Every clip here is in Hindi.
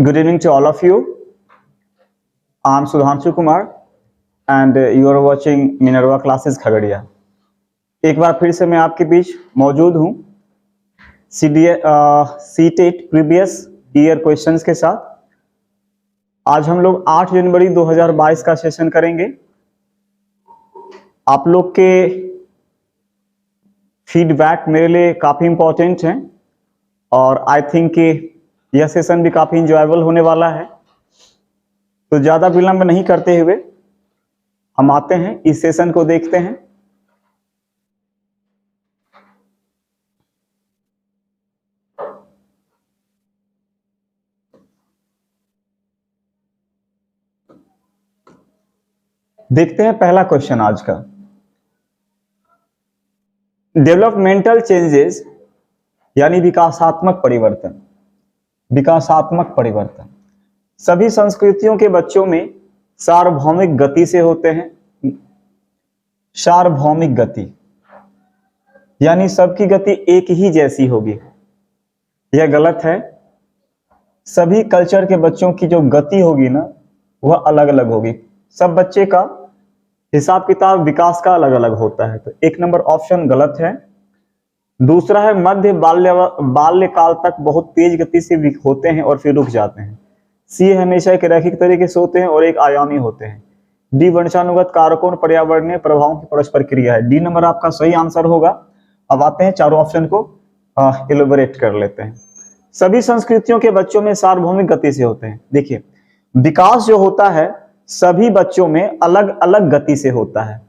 Good evening to all of you. I'm Sudhanshu Kumar and you are watching Minerva Classes Khagaria. एक बार फिर से मैं आपके बीच मौजूद हूँ सीटेट प्रीवियस ईयर क्वेश्चंस के साथ। आज हम लोग 8 जनवरी 2022 का सेशन करेंगे। आप लोग के फीडबैक मेरे लिए काफ़ी इम्पोर्टेंट हैं और आई थिंक कि यह सेशन भी काफ़ी इंजॉयबल होने वाला है। तो ज़्यादा विलंब नहीं करते हुए हम आते हैं, इस सेशन को देखते हैं। देखते हैं पहला क्वेश्चन आज का। डेवलपमेंटल चेंजेस यानी विकासात्मक परिवर्तन। विकासात्मक परिवर्तन सभी संस्कृतियों के बच्चों में सार्वभौमिक गति से होते हैं। सार्वभौमिक गति यानी सबकी गति एक ही जैसी होगी, यह गलत है। सभी कल्चर के बच्चों की जो गति होगी ना वह अलग अलग होगी। सब बच्चे का हिसाब किताब विकास का अलग अलग होता है, तो एक नंबर ऑप्शन गलत है। दूसरा है मध्य बाल्यकाल तक बहुत तेज गति से होते हैं और फिर रुक जाते हैं। सी हमेशा एक रैखिक तरीके से होते हैं और एक आयामी होते हैं। डी वंशानुगत कारकों और पर्यावरणीय प्रभावों की परस्पर क्रिया है। डी नंबर आपका सही आंसर होगा। अब आते हैं चारों ऑप्शन को इलेबोरेट कर लेते हैं। सभी संस्कृतियों के बच्चों में सार्वभौमिक गति से होते हैं। देखिए विकास जो होता है सभी बच्चों में अलग अलग गति से होता है।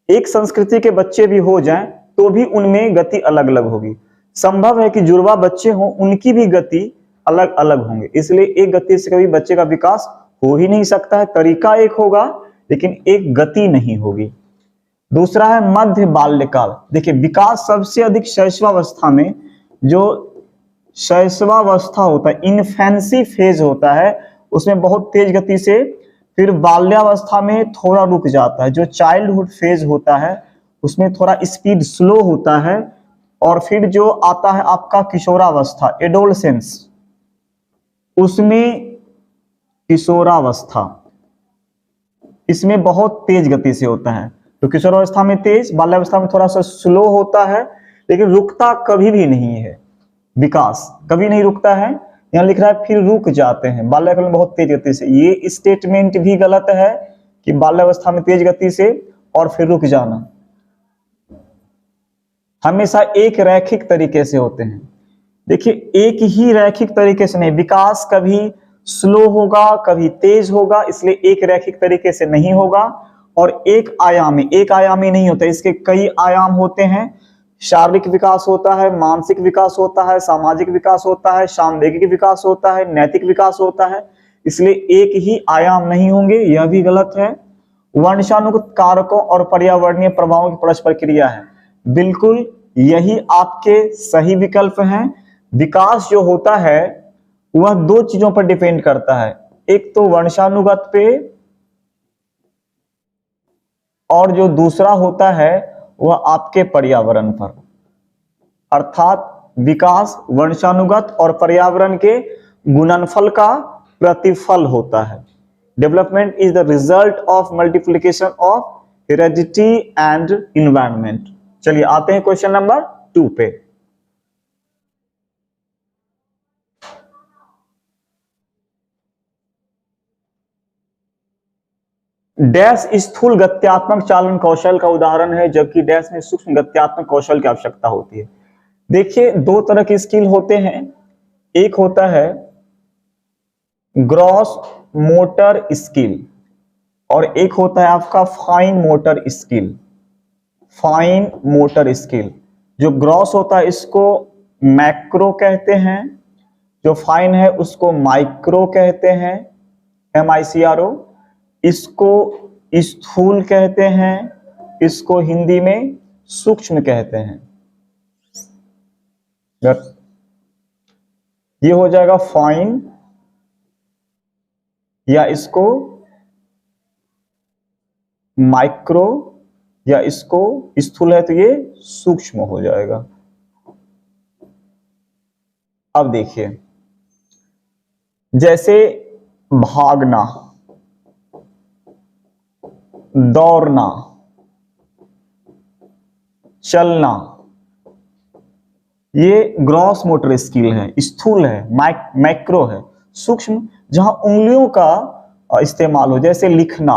एक संस्कृति के बच्चे भी हो जाएं तो भी उनमें गति अलग अलग होगी। संभव है कि जुड़वा बच्चे हों उनकी भी गति अलग अलग होंगे, इसलिए एक गति से कभी बच्चे का विकास हो ही नहीं सकता है। तरीका एक होगा लेकिन एक गति नहीं होगी। दूसरा है मध्य बाल्यकाल। देखिए विकास सबसे अधिक शैशवावस्था में, जो शैशवावस्था होता है, इन्फेंसी फेज होता है, उसमें बहुत तेज गति से, फिर बाल्यावस्था में थोड़ा रुक जाता है। जो चाइल्डहुड फेज होता है उसमें थोड़ा स्पीड स्लो होता है, और फिर जो आता है आपका किशोरावस्था, एडोलसेंस, उसमें किशोरावस्था इसमें बहुत तेज गति से होता है। तो किशोरावस्था में तेज, बाल्यावस्था में थोड़ा सा स्लो होता है, लेकिन रुकता कभी भी नहीं है। विकास कभी नहीं रुकता है। यहाँ लिख रहा है फिर रुक जाते हैं बाल्याकाल में बहुत तेज गति से। ये स्टेटमेंट भी गलत है कि बाल्यावस्था में तेज गति से और फिर रुक जाना। हमेशा एक रैखिक तरीके से होते हैं। देखिए एक ही रैखिक तरीके से नहीं, विकास कभी स्लो होगा कभी तेज होगा, इसलिए एक रैखिक तरीके से नहीं होगा। और एक आयामी नहीं होता, इसके कई आयाम होते हैं। शारीरिक विकास होता है, मानसिक विकास होता है, सामाजिक विकास होता है, सामवेगिक विकास होता है, नैतिक विकास होता है, इसलिए एक ही आयाम नहीं होंगे, यह भी गलत है। वंशानुगत कारकों और पर्यावरणीय प्रभावों की परस्पर क्रिया है, बिल्कुल यही आपके सही विकल्प हैं। विकास जो होता है वह दो चीजों पर डिपेंड करता है, एक तो वंशानुगत पे, और जो दूसरा होता है वह आपके पर्यावरण पर। अर्थात विकास वंशानुगत और पर्यावरण के गुणनफल का प्रतिफल होता है। Development is the result of multiplication of heredity and environment. चलिए आते हैं क्वेश्चन नंबर 2 पे। डैश स्थूल गत्यात्मक चालन कौशल का उदाहरण है, जबकि डैश में सूक्ष्म गत्यात्मक कौशल की आवश्यकता होती है। देखिए दो तरह के स्किल होते हैं, एक होता है ग्रॉस मोटर स्किल और एक होता है आपका fine motor skill. Fine motor skill, जो ग्रॉस होता है इसको मैक्रो कहते हैं, जो फाइन है उसको माइक्रो कहते हैं, MICRO। इसको स्थूल कहते हैं, इसको हिंदी में सूक्ष्म कहते हैं। ये हो जाएगा फाइन, या इसको माइक्रो, या इसको स्थूल है तो ये सूक्ष्म हो जाएगा। अब देखिए जैसे भागना, दौड़ना, चलना, ये ग्रॉस मोटर स्किल है, स्थूल है, मैक्रो है, सूक्ष्म, जहां उंगलियों का इस्तेमाल हो, जैसे लिखना,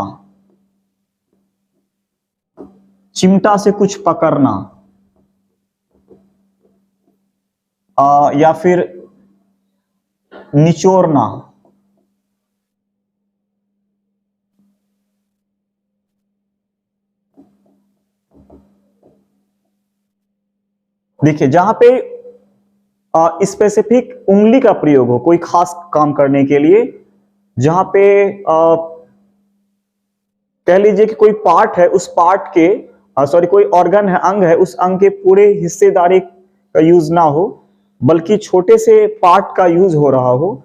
चिमटा से कुछ पकड़ना, या फिर निचोड़ना। देखिए जहां पे स्पेसिफिक उंगली का प्रयोग हो कोई खास काम करने के लिए, जहां पे कह लीजिए कि कोई पार्ट है, उस पार्ट के सॉरी कोई ऑर्गन है, अंग है, उस अंग के पूरे हिस्सेदारी का यूज ना हो, बल्कि छोटे से पार्ट का यूज हो रहा हो,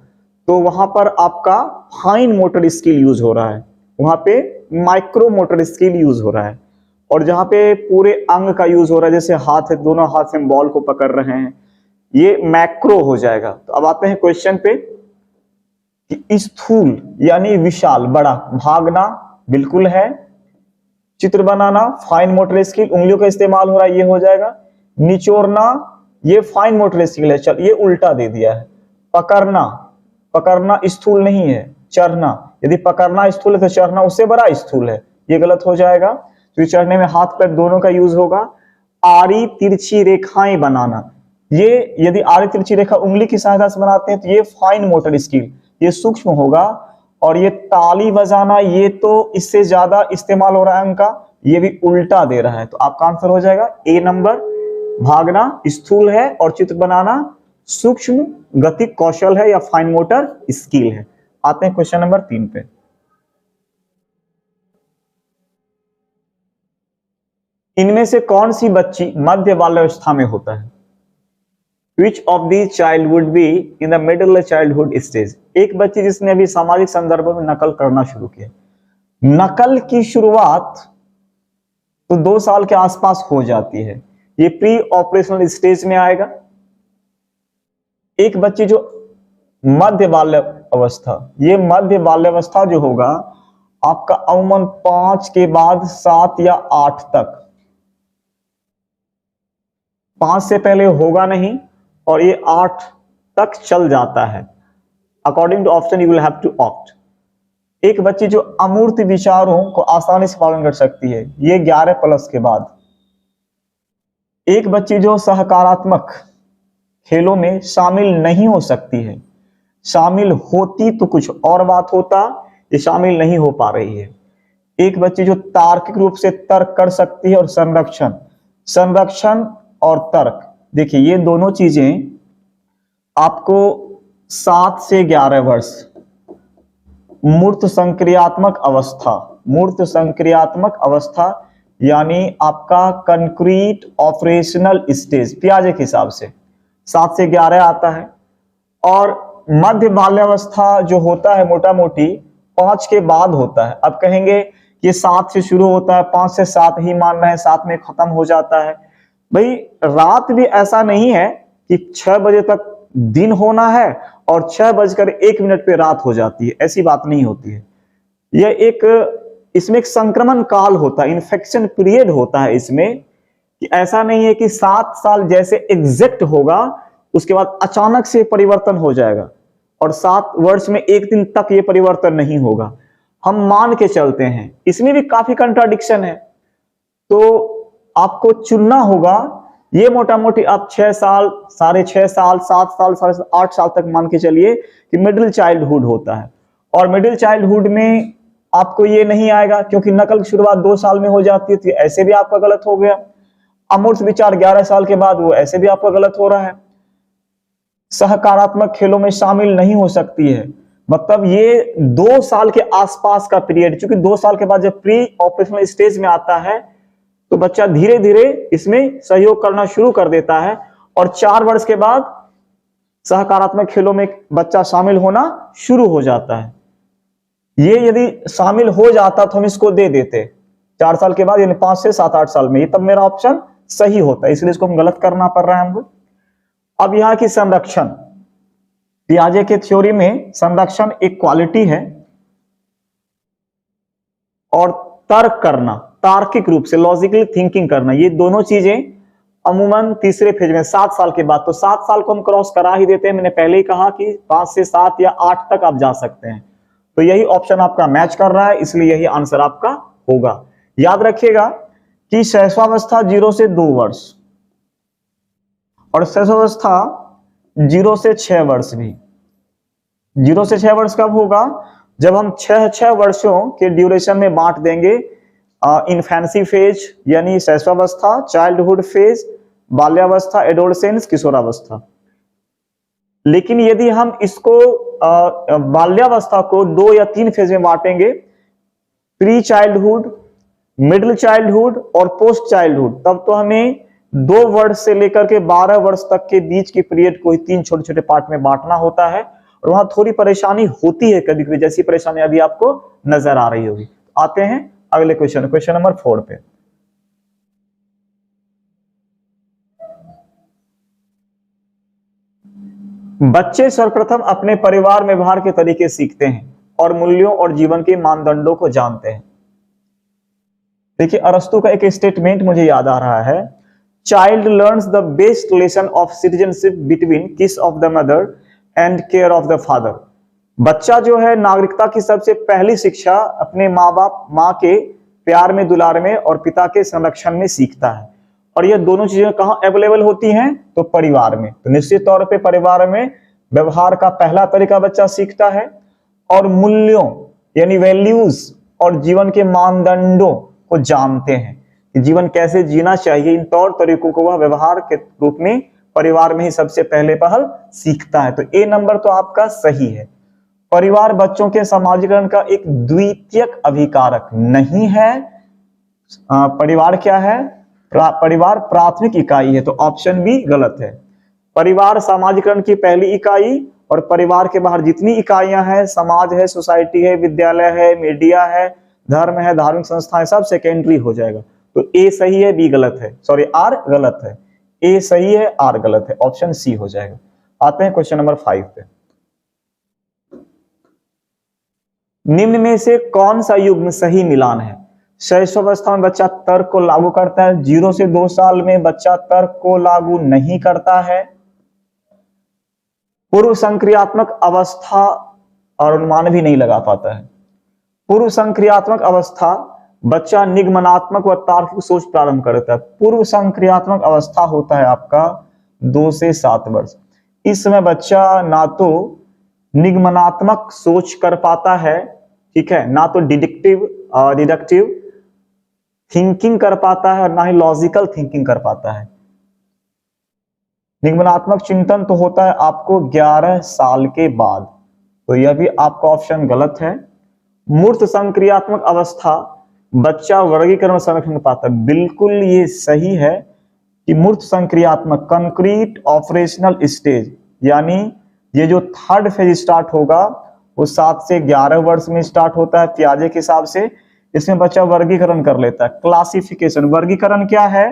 तो वहां पर आपका फाइन मोटर स्किल यूज हो रहा है, वहां पे माइक्रो मोटर स्किल यूज हो रहा है। और जहां पे पूरे अंग का यूज हो रहा है, जैसे हाथ है, दोनों हाथ से हम बॉल को पकड़ रहे हैं, ये मैक्रो हो जाएगा। तो अब आते हैं क्वेश्चन पे कि स्थूल यानी विशाल, बड़ा, भागना बिल्कुल है, चित्र बनाना फाइन मोटर स्किल, उंगलियों का इस्तेमाल हो रहा है, ये हो जाएगा। निचोड़ना ये फाइन मोटर स्किल है, चल ये उल्टा दे दिया है। पकड़ना, पकड़ना स्थूल नहीं है, चढ़ना, यदि पकड़ना स्थूल है तो चढ़ना उससे बड़ा स्थूल है, ये गलत हो जाएगा, क्योंकि चढ़ने में हाथ पैर दोनों का यूज होगा। आड़ी तिरछी रेखाएं बनाना, ये यदि आड़ी तिरछी रेखा उंगली की सहायता से बनाते हैं तो ये फाइन मोटर स्किल, ये सूक्ष्म होगा। और ये ताली बजाना, ये तो इससे ज्यादा इस्तेमाल हो रहा है अंग का, ये भी उल्टा दे रहा है। तो आपका आंसर हो जाएगा ए नंबर, भागना स्थूल है और चित्र बनाना सूक्ष्म गति कौशल है या फाइन मोटर स्किल है। आते हैं क्वेश्चन नंबर 3 पे। इनमें से कौन सी बच्ची मध्य बाल्यावस्था में होता है? Which of these child would be in the middle childhood stage? एक बच्ची जिसने अभी सामाजिक संदर्भों में नकल करना शुरू किया। नकल की शुरुआत तो 2 साल के आसपास हो जाती है, ये प्री ऑपरेशनल स्टेज में आएगा। एक बच्ची जो मध्य बाल्य अवस्था, ये मध्य बाल्यावस्था जो होगा आपका अमूमन 5 के बाद 7 या 8 तक, 5 से पहले होगा नहीं और ये 8 तक चल जाता है। According to option you will have to opt. एक बच्ची जो अमूर्त विचारों को आसानी से पालन कर सकती है, ये 11 प्लस के बाद। एक बच्ची जो सकारात्मक खेलों में शामिल नहीं हो सकती है, शामिल होती तो कुछ और बात होता, ये शामिल नहीं हो पा रही है। एक बच्ची जो तार्किक रूप से तर्क कर सकती है और संरक्षण, संरक्षण और तर्क, देखिए ये दोनों चीजें आपको 7 से 11 वर्ष मूर्त संक्रियात्मक अवस्था, मूर्त संक्रियात्मक अवस्था यानी आपका कंक्रीट ऑपरेशनल स्टेज पियाजे के हिसाब से 7 से 11 आता है। और मध्य बाल्यावस्था जो होता है मोटा मोटी 5 के बाद होता है। अब कहेंगे ये 7 से शुरू होता है, 5 से 7 ही मान रहे हैं, 7 में खत्म हो जाता है। भाई रात भी ऐसा नहीं है कि 6 बजे तक दिन होना है और 6:01 पे रात हो जाती है, ऐसी बात नहीं होती है। यह इसमें एक संक्रमण काल होता है, इन्फेक्शन पीरियड होता है इसमें, कि ऐसा नहीं है कि 7 साल जैसे एग्जैक्ट होगा उसके बाद अचानक से परिवर्तन हो जाएगा और 7 वर्ष में 1 दिन तक ये परिवर्तन नहीं होगा, हम मान के चलते हैं। इसमें भी काफी कंट्राडिक्शन है, तो आपको चुनना होगा। ये मोटा मोटी आप 6 साल, 6.5 साल, 7 साल, 8 साल तक मान के चलिए कि मिडिल चाइल्डहुड होता है। और मिडिल चाइल्डहुड में आपको ये नहीं आएगा क्योंकि नकल की शुरुआत 2 साल में हो जाती है, तो ऐसे भी आपका गलत हो गया। अमूर्त विचार 11 साल के बाद, वो ऐसे भी आपका गलत हो रहा है। सकारात्मक खेलों में शामिल नहीं हो सकती है, मतलब ये 2 साल के आसपास का पीरियड, क्योंकि 2 साल के बाद जब प्री ऑपरेशनल स्टेज में आता है तो बच्चा धीरे धीरे इसमें सहयोग करना शुरू कर देता है और 4 वर्ष के बाद सकारात्मक खेलों में बच्चा शामिल होना शुरू हो जाता है। ये यदि शामिल हो जाता तो हम इसको दे देते 4 साल के बाद, यानी 5 से 7-8 साल में, ये तब मेरा ऑप्शन सही होता है, इसलिए इसको हम गलत करना पड़ रहा है हमको। अब यहाँ की संरक्षण, पियाजे के थ्योरी में संरक्षण एक क्वालिटी है और तर्क करना, तार्किक रूप से लॉजिकली थिंकिंग करना, ये दोनों चीजें अमूमन तीसरे फेज में 7 साल के बाद, तो 7 साल को हम क्रॉस करा ही देते हैं। मैंने पहले ही कहा कि 5 से 7 या 8 तक आप जा सकते हैं, तो यही ऑप्शन आपका मैच कर रहा है, इसलिए यही आंसर आपका होगा। याद रखिएगा कि शैशवावस्था 0 से 2 वर्ष और शैशवावस्था 0 से 6 वर्ष भी। 0 से 6 वर्ष कब होगा? जब हम 6 वर्षों के ड्यूरेशन में बांट देंगे, इन्फेंसी फेज यानी शैशवावस्था, चाइल्डहुड फेज, बाल्यावस्था, एडोलसेंस, किशोरावस्था। लेकिन यदि हम इसको बाल्यावस्था को 2 या 3 फेज में बांटेंगे, प्री चाइल्डहुड, मिडिल चाइल्डहुड और पोस्ट चाइल्डहुड, तब तो हमें 2 वर्ष से लेकर के 12 वर्ष तक के बीच की पीरियड को 3 छोटे छोटे पार्ट में बांटना होता है, और वहां थोड़ी परेशानी होती है कभी कभी, जैसी परेशानी अभी आपको नजर आ रही होगी। आते हैं अगले क्वेश्चन, क्वेश्चन नंबर 4 पे। बच्चे सर्वप्रथम अपने परिवार में व्यवहार के तरीके सीखते हैं और मूल्यों और जीवन के मानदंडों को जानते हैं। देखिए, अरस्तु का एक स्टेटमेंट मुझे याद आ रहा है, child learns the best lesson of citizenship between किस of the mother and care of the father. बच्चा जो है नागरिकता की सबसे पहली शिक्षा अपने माँ बाप, माँ के प्यार में, दुलार में और पिता के संरक्षण में सीखता है। और ये दोनों चीजें कहाँ अवेलेबल होती हैं? तो परिवार में। तो निश्चित तौर पे परिवार में व्यवहार का पहला तरीका बच्चा सीखता है, और मूल्यों यानी वैल्यूज और जीवन के मानदंडों को जानते हैं कि जीवन कैसे जीना चाहिए, इन तौर तरीकों को वह व्यवहार के रूप में परिवार में ही सबसे पहले पहल सीखता है। तो ए नंबर तो आपका सही है। परिवार बच्चों के समाजीकरण का एक द्वितीयक अभिकारक नहीं है। परिवार क्या है? परिवार प्राथमिक इकाई है, तो ऑप्शन बी गलत है। परिवार समाजीकरण की पहली इकाई, और परिवार के बाहर जितनी इकाइयां हैं, समाज है, सोसाइटी है, विद्यालय है, मीडिया है, धर्म है, धार्मिक संस्थाएं, सब सेकेंडरी हो जाएगा। तो ए सही है, बी गलत है, सॉरी आर गलत है। ए सही है, आर गलत है, ऑप्शन सी हो जाएगा। आते हैं क्वेश्चन नंबर 5 पे। निम्न में से कौन सा युग्म सही मिलान है? शैशवावस्था में बच्चा तर्क को लागू करता है, 0 से 2 साल में बच्चा तर्क को लागू नहीं करता है। पूर्व संक्रियात्मक अवस्था, और अनुमान भी नहीं लगा पाता है। पूर्व संक्रियात्मक अवस्था बच्चा निगमनात्मक व तार्किक सोच प्रारंभ करता है। पूर्व संक्रियात्मक अवस्था होता है आपका 2 से 7 वर्ष। इस समय बच्चा ना तो निगमनात्मक सोच कर पाता है, ठीक है, ना तो डिडक्टिव थिंकिंग कर पाता है, और ना ही लॉजिकल थिंकिंग कर पाता है। निगमनात्मक चिंतन तो होता है आपको 11 साल के बाद, तो यह भी आपका ऑप्शन गलत है। मूर्त संक्रियात्मक अवस्था बच्चा वर्गीकरण संरक्षण पाता है, बिल्कुल ये सही है कि मूर्त संक्रियात्मक कंक्रीट ऑपरेशनल स्टेज, यानी ये जो 3rd फेज स्टार्ट होगा वो 7 से 11 वर्ष में स्टार्ट होता है पियाजे के हिसाब से। इसमें बच्चा वर्गीकरण कर लेता है, क्लासिफिकेशन। वर्गीकरण क्या है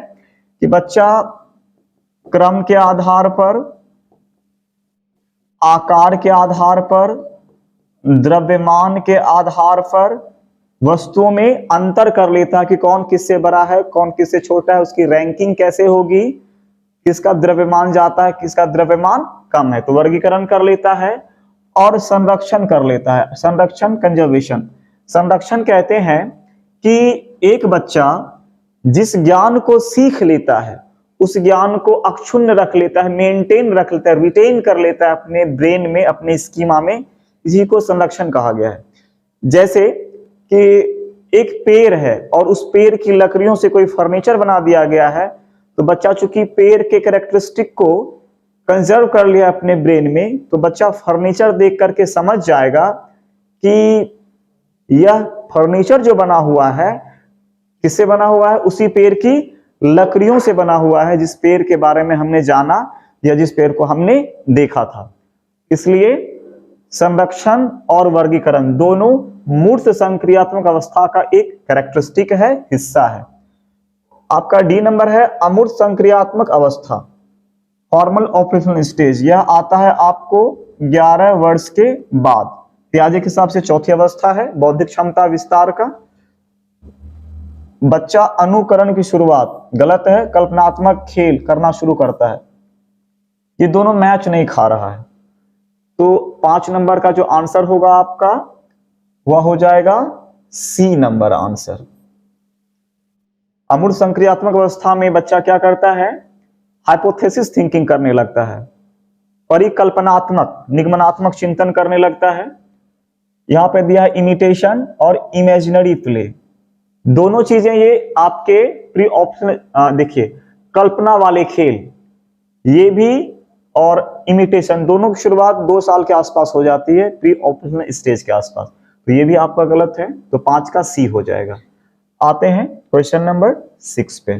कि बच्चा क्रम के आधार पर, आकार के आधार पर, द्रव्यमान के आधार पर वस्तुओं में अंतर कर लेता है कि कौन किससे बड़ा है, कौन किससे छोटा है, उसकी रैंकिंग कैसे होगी, किसका द्रव्यमान जाता है, किसका द्रव्यमान कम है, तो वर्गीकरण कर लेता है। और संरक्षण कर लेता है, संरक्षण कंजर्वेशन। संरक्षण कहते हैं कि एक बच्चा जिस ज्ञान को सीख लेता है उस ज्ञान को अक्षुण्ण रख लेता है, मेंटेन रख लेता है, रिटेन कर लेता है अपने ब्रेन में, अपने स्कीमा में, इसी को संरक्षण कहा गया है। जैसे कि एक पेड़ है और उस पेड़ की लकड़ियों से कोई फर्नीचर बना दिया गया है, तो बच्चा चूंकि पेड़ के कैरेक्टरिस्टिक को कंजर्व कर लिया अपने ब्रेन में, तो बच्चा फर्नीचर देख करके समझ जाएगा कि यह फर्नीचर जो बना हुआ है किससे बना हुआ है, उसी पेड़ की लकड़ियों से बना हुआ है जिस पेड़ के बारे में हमने जाना या जिस पेड़ को हमने देखा था। इसलिए संरक्षण और वर्गीकरण दोनों मूर्त संक्रियात्मक अवस्था का एक कैरेक्टरिस्टिक है, हिस्सा है। आपका डी नंबर है अमूर्त संक्रियात्मक अवस्था, फॉर्मल ऑपरेशनल स्टेज। यह आता है आपको 11 वर्ष के बाद। पियाजे के हिसाब से चौथी अवस्था है बौद्धिक क्षमता विस्तार का। बच्चा अनुकरण की शुरुआत, गलत है, कल्पनात्मक खेल करना शुरू करता है। ये दोनों मैच नहीं खा रहा है, तो 5 नंबर का जो आंसर होगा आपका वह हो जाएगा सी नंबर आंसर। अमूर्त संक्रियात्मक अवस्था में बच्चा क्या करता है, हाइपोथेसिस थिंकिंग करने लगता है, परिकल्पनात्मक निगमनात्मक चिंतन करने लगता है। यहां पे दिया है इमिटेशन और इमेजिनरी प्ले, दोनों चीजें ये आपके प्री ऑप्शनल, देखिए कल्पना वाले खेल ये भी और इमिटेशन दोनों की शुरुआत 2 साल के आसपास हो जाती है, प्री ऑप्शनल स्टेज के आसपास, तो ये भी आपका गलत है, तो 5 का सी हो जाएगा। आते हैं क्वेश्चन नंबर 6 पे।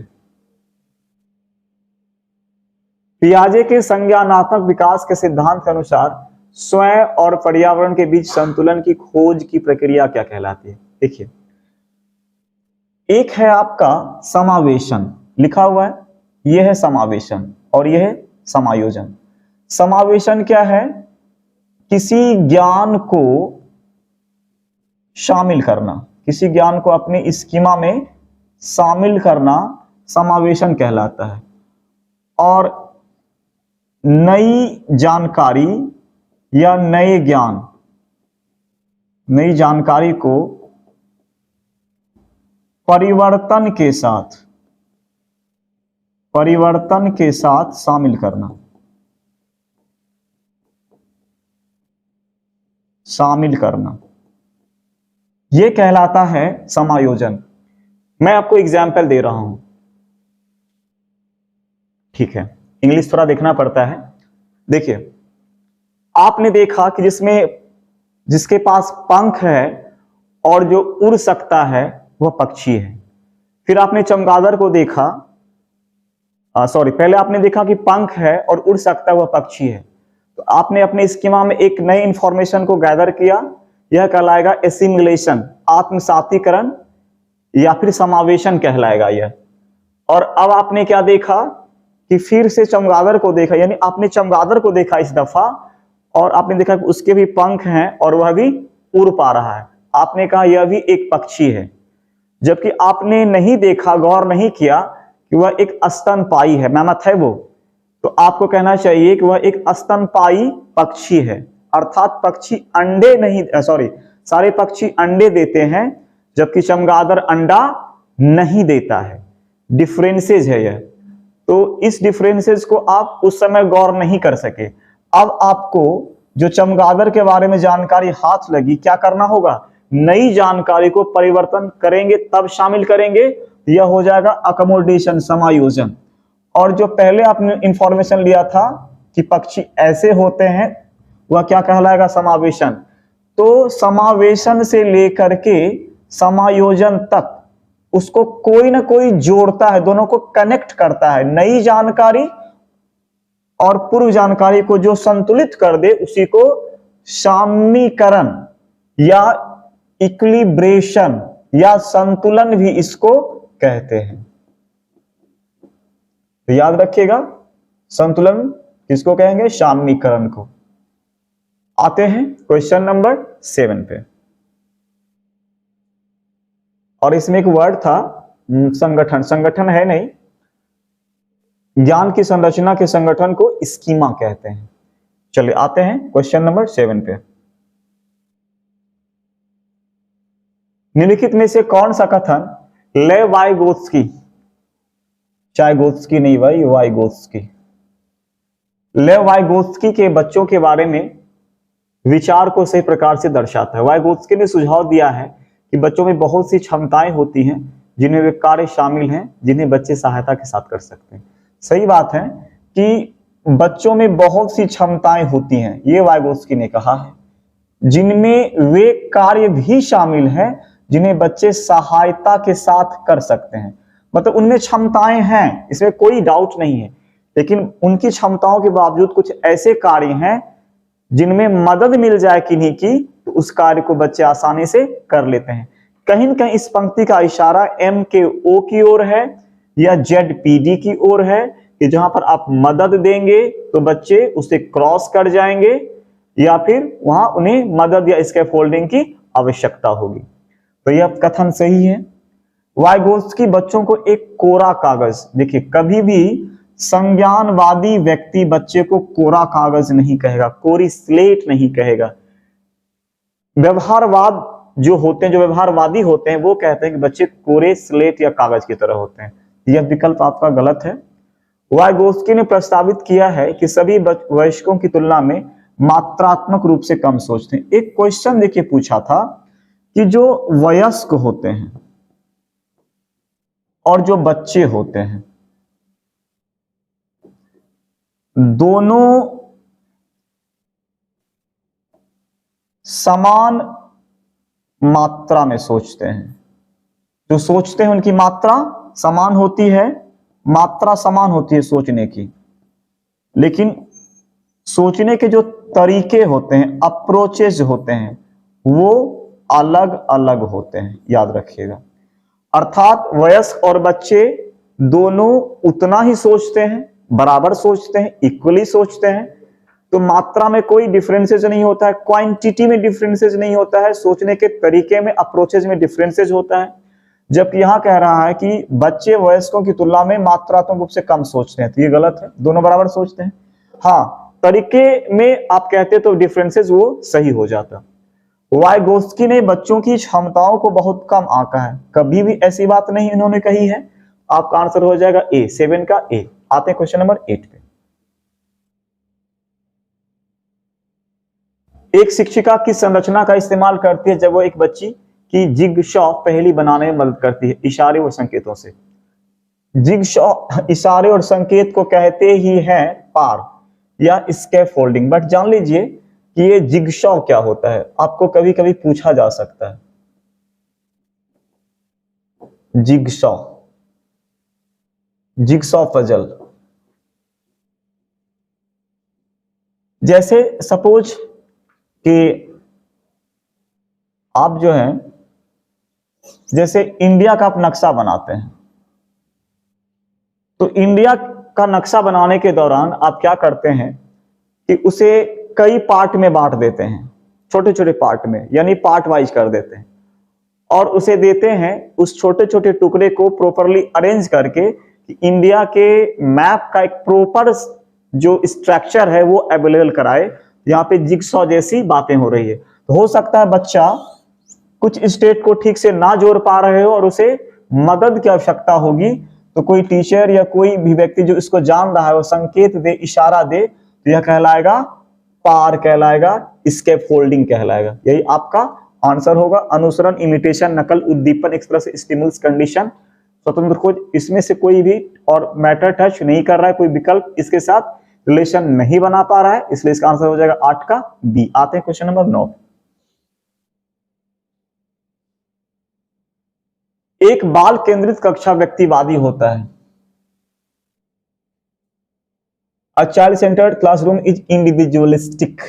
पियाजे के संज्ञानात्मक विकास के सिद्धांत के अनुसार स्वयं और पर्यावरण के बीच संतुलन की खोज की प्रक्रिया क्या कहलाती है? देखिए, एक है आपका समावेशन लिखा हुआ है, यह है समावेशन और यह है समायोजन। समावेशन क्या है, किसी ज्ञान को शामिल करना, किसी ज्ञान को अपने स्कीमा में शामिल करना समावेशन कहलाता है। और नई जानकारी या नए ज्ञान, नई जानकारी को परिवर्तन के साथ शामिल करना, यह कहलाता है समायोजन। मैं आपको एग्जाम्पल दे रहा हूं, ठीक है, इंग्लिश थोड़ा देखना पड़ता है। देखिए, आपने देखा कि जिसके पास पंख है और जो उड़ सकता है वह पक्षी है। फिर आपने चमगादड़ को देखा, पहले आपने देखा कि पंख है और उड़ सकता है वह पक्षी है, तो आपने अपने स्कीमा में एक नई इंफॉर्मेशन को गैदर किया, यह कहलाएगा एसिमिलेशन, आत्मसातीकरण या फिर समावेशन कहलाएगा यह। और अब आपने क्या देखा कि फिर से चमगादड़ को देखा, यानी आपने चमगादड़ को देखा इस दफा और आपने देखा कि उसके भी पंख हैं और वह भी उड़ पा रहा है, आपने कहा यह भी एक पक्षी है। जबकि आपने नहीं देखा, गौर नहीं किया कि वह एक स्तनपायी है, मैमथ है वो, तो आपको कहना चाहिए कि वह एक स्तनपायी पक्षी है। अर्थात पक्षी अंडे नहीं, सारे पक्षी अंडे देते हैं जबकि चमगादड़ अंडा नहीं देता है। डिफरेंसेज है यह, तो इस डिफरेंसेज को आप उस समय गौर नहीं कर सके। अब आपको जो चमगादड़ के बारे में जानकारी हाथ लगी, क्या करना होगा, नई जानकारी को परिवर्तन करेंगे तब शामिल करेंगे, यह हो जाएगा अकोमोडेशन, समायोजन। और जो पहले आपने इंफॉर्मेशन लिया था कि पक्षी ऐसे होते हैं, वह क्या कहलाएगा, समावेशन। तो समावेशन से लेकर के समायोजन तक उसको कोई ना कोई जोड़ता है, दोनों को कनेक्ट करता है। नई जानकारी और पूर्व जानकारी को जो संतुलित कर दे उसी को साम्यीकरण या इक्विलिब्रेशन या संतुलन भी इसको कहते हैं। तो याद रखिएगा, संतुलन किसको कहेंगे, साम्यीकरण को। आते हैं क्वेश्चन नंबर 7 पे, और इसमें एक वर्ड था संगठन। संगठन है नहीं, ज्ञान की संरचना के संगठन को स्कीमा कहते हैं। चलिए आते हैं क्वेश्चन नंबर 7 पे। निम्नलिखित में से कौन सा कथन लेव वाइगोत्स्की, चाइगोत्स्की नहीं भाई, वाइगोत्स्की, लेव वाइगोत्स्की के बच्चों के बारे में विचार को सही प्रकार से दर्शाता है? वाइगोत्स्की ने सुझाव दिया है कि बच्चों में बहुत सी क्षमताएं होती हैं जिनमें वे कार्य शामिल हैं जिन्हें बच्चे सहायता के साथ कर सकते हैं। सही बात है कि बच्चों में बहुत सी क्षमताएं होती हैं, ये वाइगोत्स्की ने कहा है, जिनमें वे कार्य भी शामिल हैं जिन्हें बच्चे सहायता के साथ कर सकते हैं। मतलब उनमें क्षमताएं हैं, इसमें कोई डाउट नहीं है, लेकिन उनकी क्षमताओं के बावजूद कुछ ऐसे कार्य हैं जिनमें मदद मिल जाए किन्हीं की, तो उस कार्य को बच्चे आसानी से कर लेते हैं। कहीं न कहीं इस पंक्ति का इशारा MKO की ओर है या ZPD की ओर है कि जहां पर आप मदद देंगे तो बच्चे उसे क्रॉस कर जाएंगे, या फिर वहां उन्हें मदद या स्कैफोल्डिंग की आवश्यकता होगी। तो यह कथन सही है। वाइगोत्स्की बच्चों को एक कोरा कागज, देखिए कभी भी संज्ञानवादी व्यक्ति बच्चे को कोरा कागज नहीं कहेगा, कोरी स्लेट नहीं कहेगा। व्यवहारवाद जो होते हैं, जो व्यवहारवादी होते हैं, वो कहते हैं कि बच्चे कोरे स्लेट या कागज की तरह होते हैं। यह विकल्प आपका गलत है। वाइगोत्स्की ने प्रस्तावित किया है कि सभी वयस्कों की तुलना में मात्रात्मक रूप से कम सोचते हैं। एक क्वेश्चन देखिए पूछा था कि जो वयस्क होते हैं और जो बच्चे होते हैं, दोनों समान मात्रा में सोचते हैं। जो सोचते हैं उनकी मात्रा समान होती है, मात्रा समान होती है सोचने की, लेकिन सोचने के जो तरीके होते हैं, अप्रोचेज होते हैं, वो अलग अलग होते हैं, याद रखिएगा। अर्थात वयस्क और बच्चे दोनों उतना ही सोचते हैं, बराबर सोचते हैं, इक्वली सोचते हैं, तो मात्रा में कोई डिफरेंसेज नहीं होता है, क्वांटिटी में डिफरेंसेज नहीं होता है, सोचने के तरीके में, अप्रोचेज में डिफरेंसेज होता है। जबकि यहां कह रहा है कि बच्चे वयस्कों की तुलना में मात्रात्मक रूप से कम सोचते हैं, तो ये गलत है, दोनों बराबर सोचते हैं। हाँ, तरीके में आप कहते तो डिफरेंसेज वो सही हो जाता। वाइगोत्स्की ने बच्चों की क्षमताओं को बहुत कम आंका है, कभी भी ऐसी बात नहीं इन्होंने कही है। आपका आंसर हो जाएगा ए, 7 का ए। आते हैं क्वेश्चन नंबर 8 पे। एक शिक्षिका किस संरचना का इस्तेमाल करती है जब वो एक बच्ची की जिगशॉ पहेली बनाने में मदद करती है? इशारे और संकेतों से। जिगशॉ इशारे और संकेत को कहते ही हैं पार या स्कैफोल्डिंग। बट जान लीजिए कि ये जिगशॉ क्या होता है, आपको कभी कभी पूछा जा सकता है। जिगशॉ, जिगशॉ पजल। जैसे सपोज कि आप जो है जैसे इंडिया का आप नक्शा बनाते हैं, तो इंडिया का नक्शा बनाने के दौरान आप क्या करते हैं कि उसे कई पार्ट में बांट देते हैं, छोटे छोटे पार्ट में, यानी पार्ट वाइज कर देते हैं, और उसे देते हैं उस छोटे छोटे टुकड़े को प्रॉपरली अरेंज करके कि इंडिया के मैप का एक प्रॉपर जो स्ट्रक्चर है वो अवेलेबल कराए। यहाँ पे जिगसॉ जैसी बातें हो रही है। तो हो सकता है बच्चा कुछ स्टेट को ठीक से ना जोड़ पा रहे हो और उसे मदद की आवश्यकता होगी, तो कोई टीचर या कोई भी व्यक्ति जो इसको जान रहा है वो संकेत दे, इशारा दे, तो यह कहलाएगा पार, कहलाएगा स्कैफोल्डिंग कहलाएगा। यही आपका आंसर होगा। अनुसरण, इमिटेशन, नकल, उद्दीपन, एक तरह से स्टिमुलस, कंडीशन, स्वतंत्र खोज, इसमें से कोई भी और मैटर टच नहीं कर रहा है, कोई विकल्प इसके साथ रिलेशन नहीं बना पा रहा है, इसलिए इसका आंसर हो जाएगा 8 का बी। आते हैं क्वेश्चन नंबर 9। एक बाल केंद्रित कक्षा व्यक्तिवादी होता है। A child centered classroom is individualistic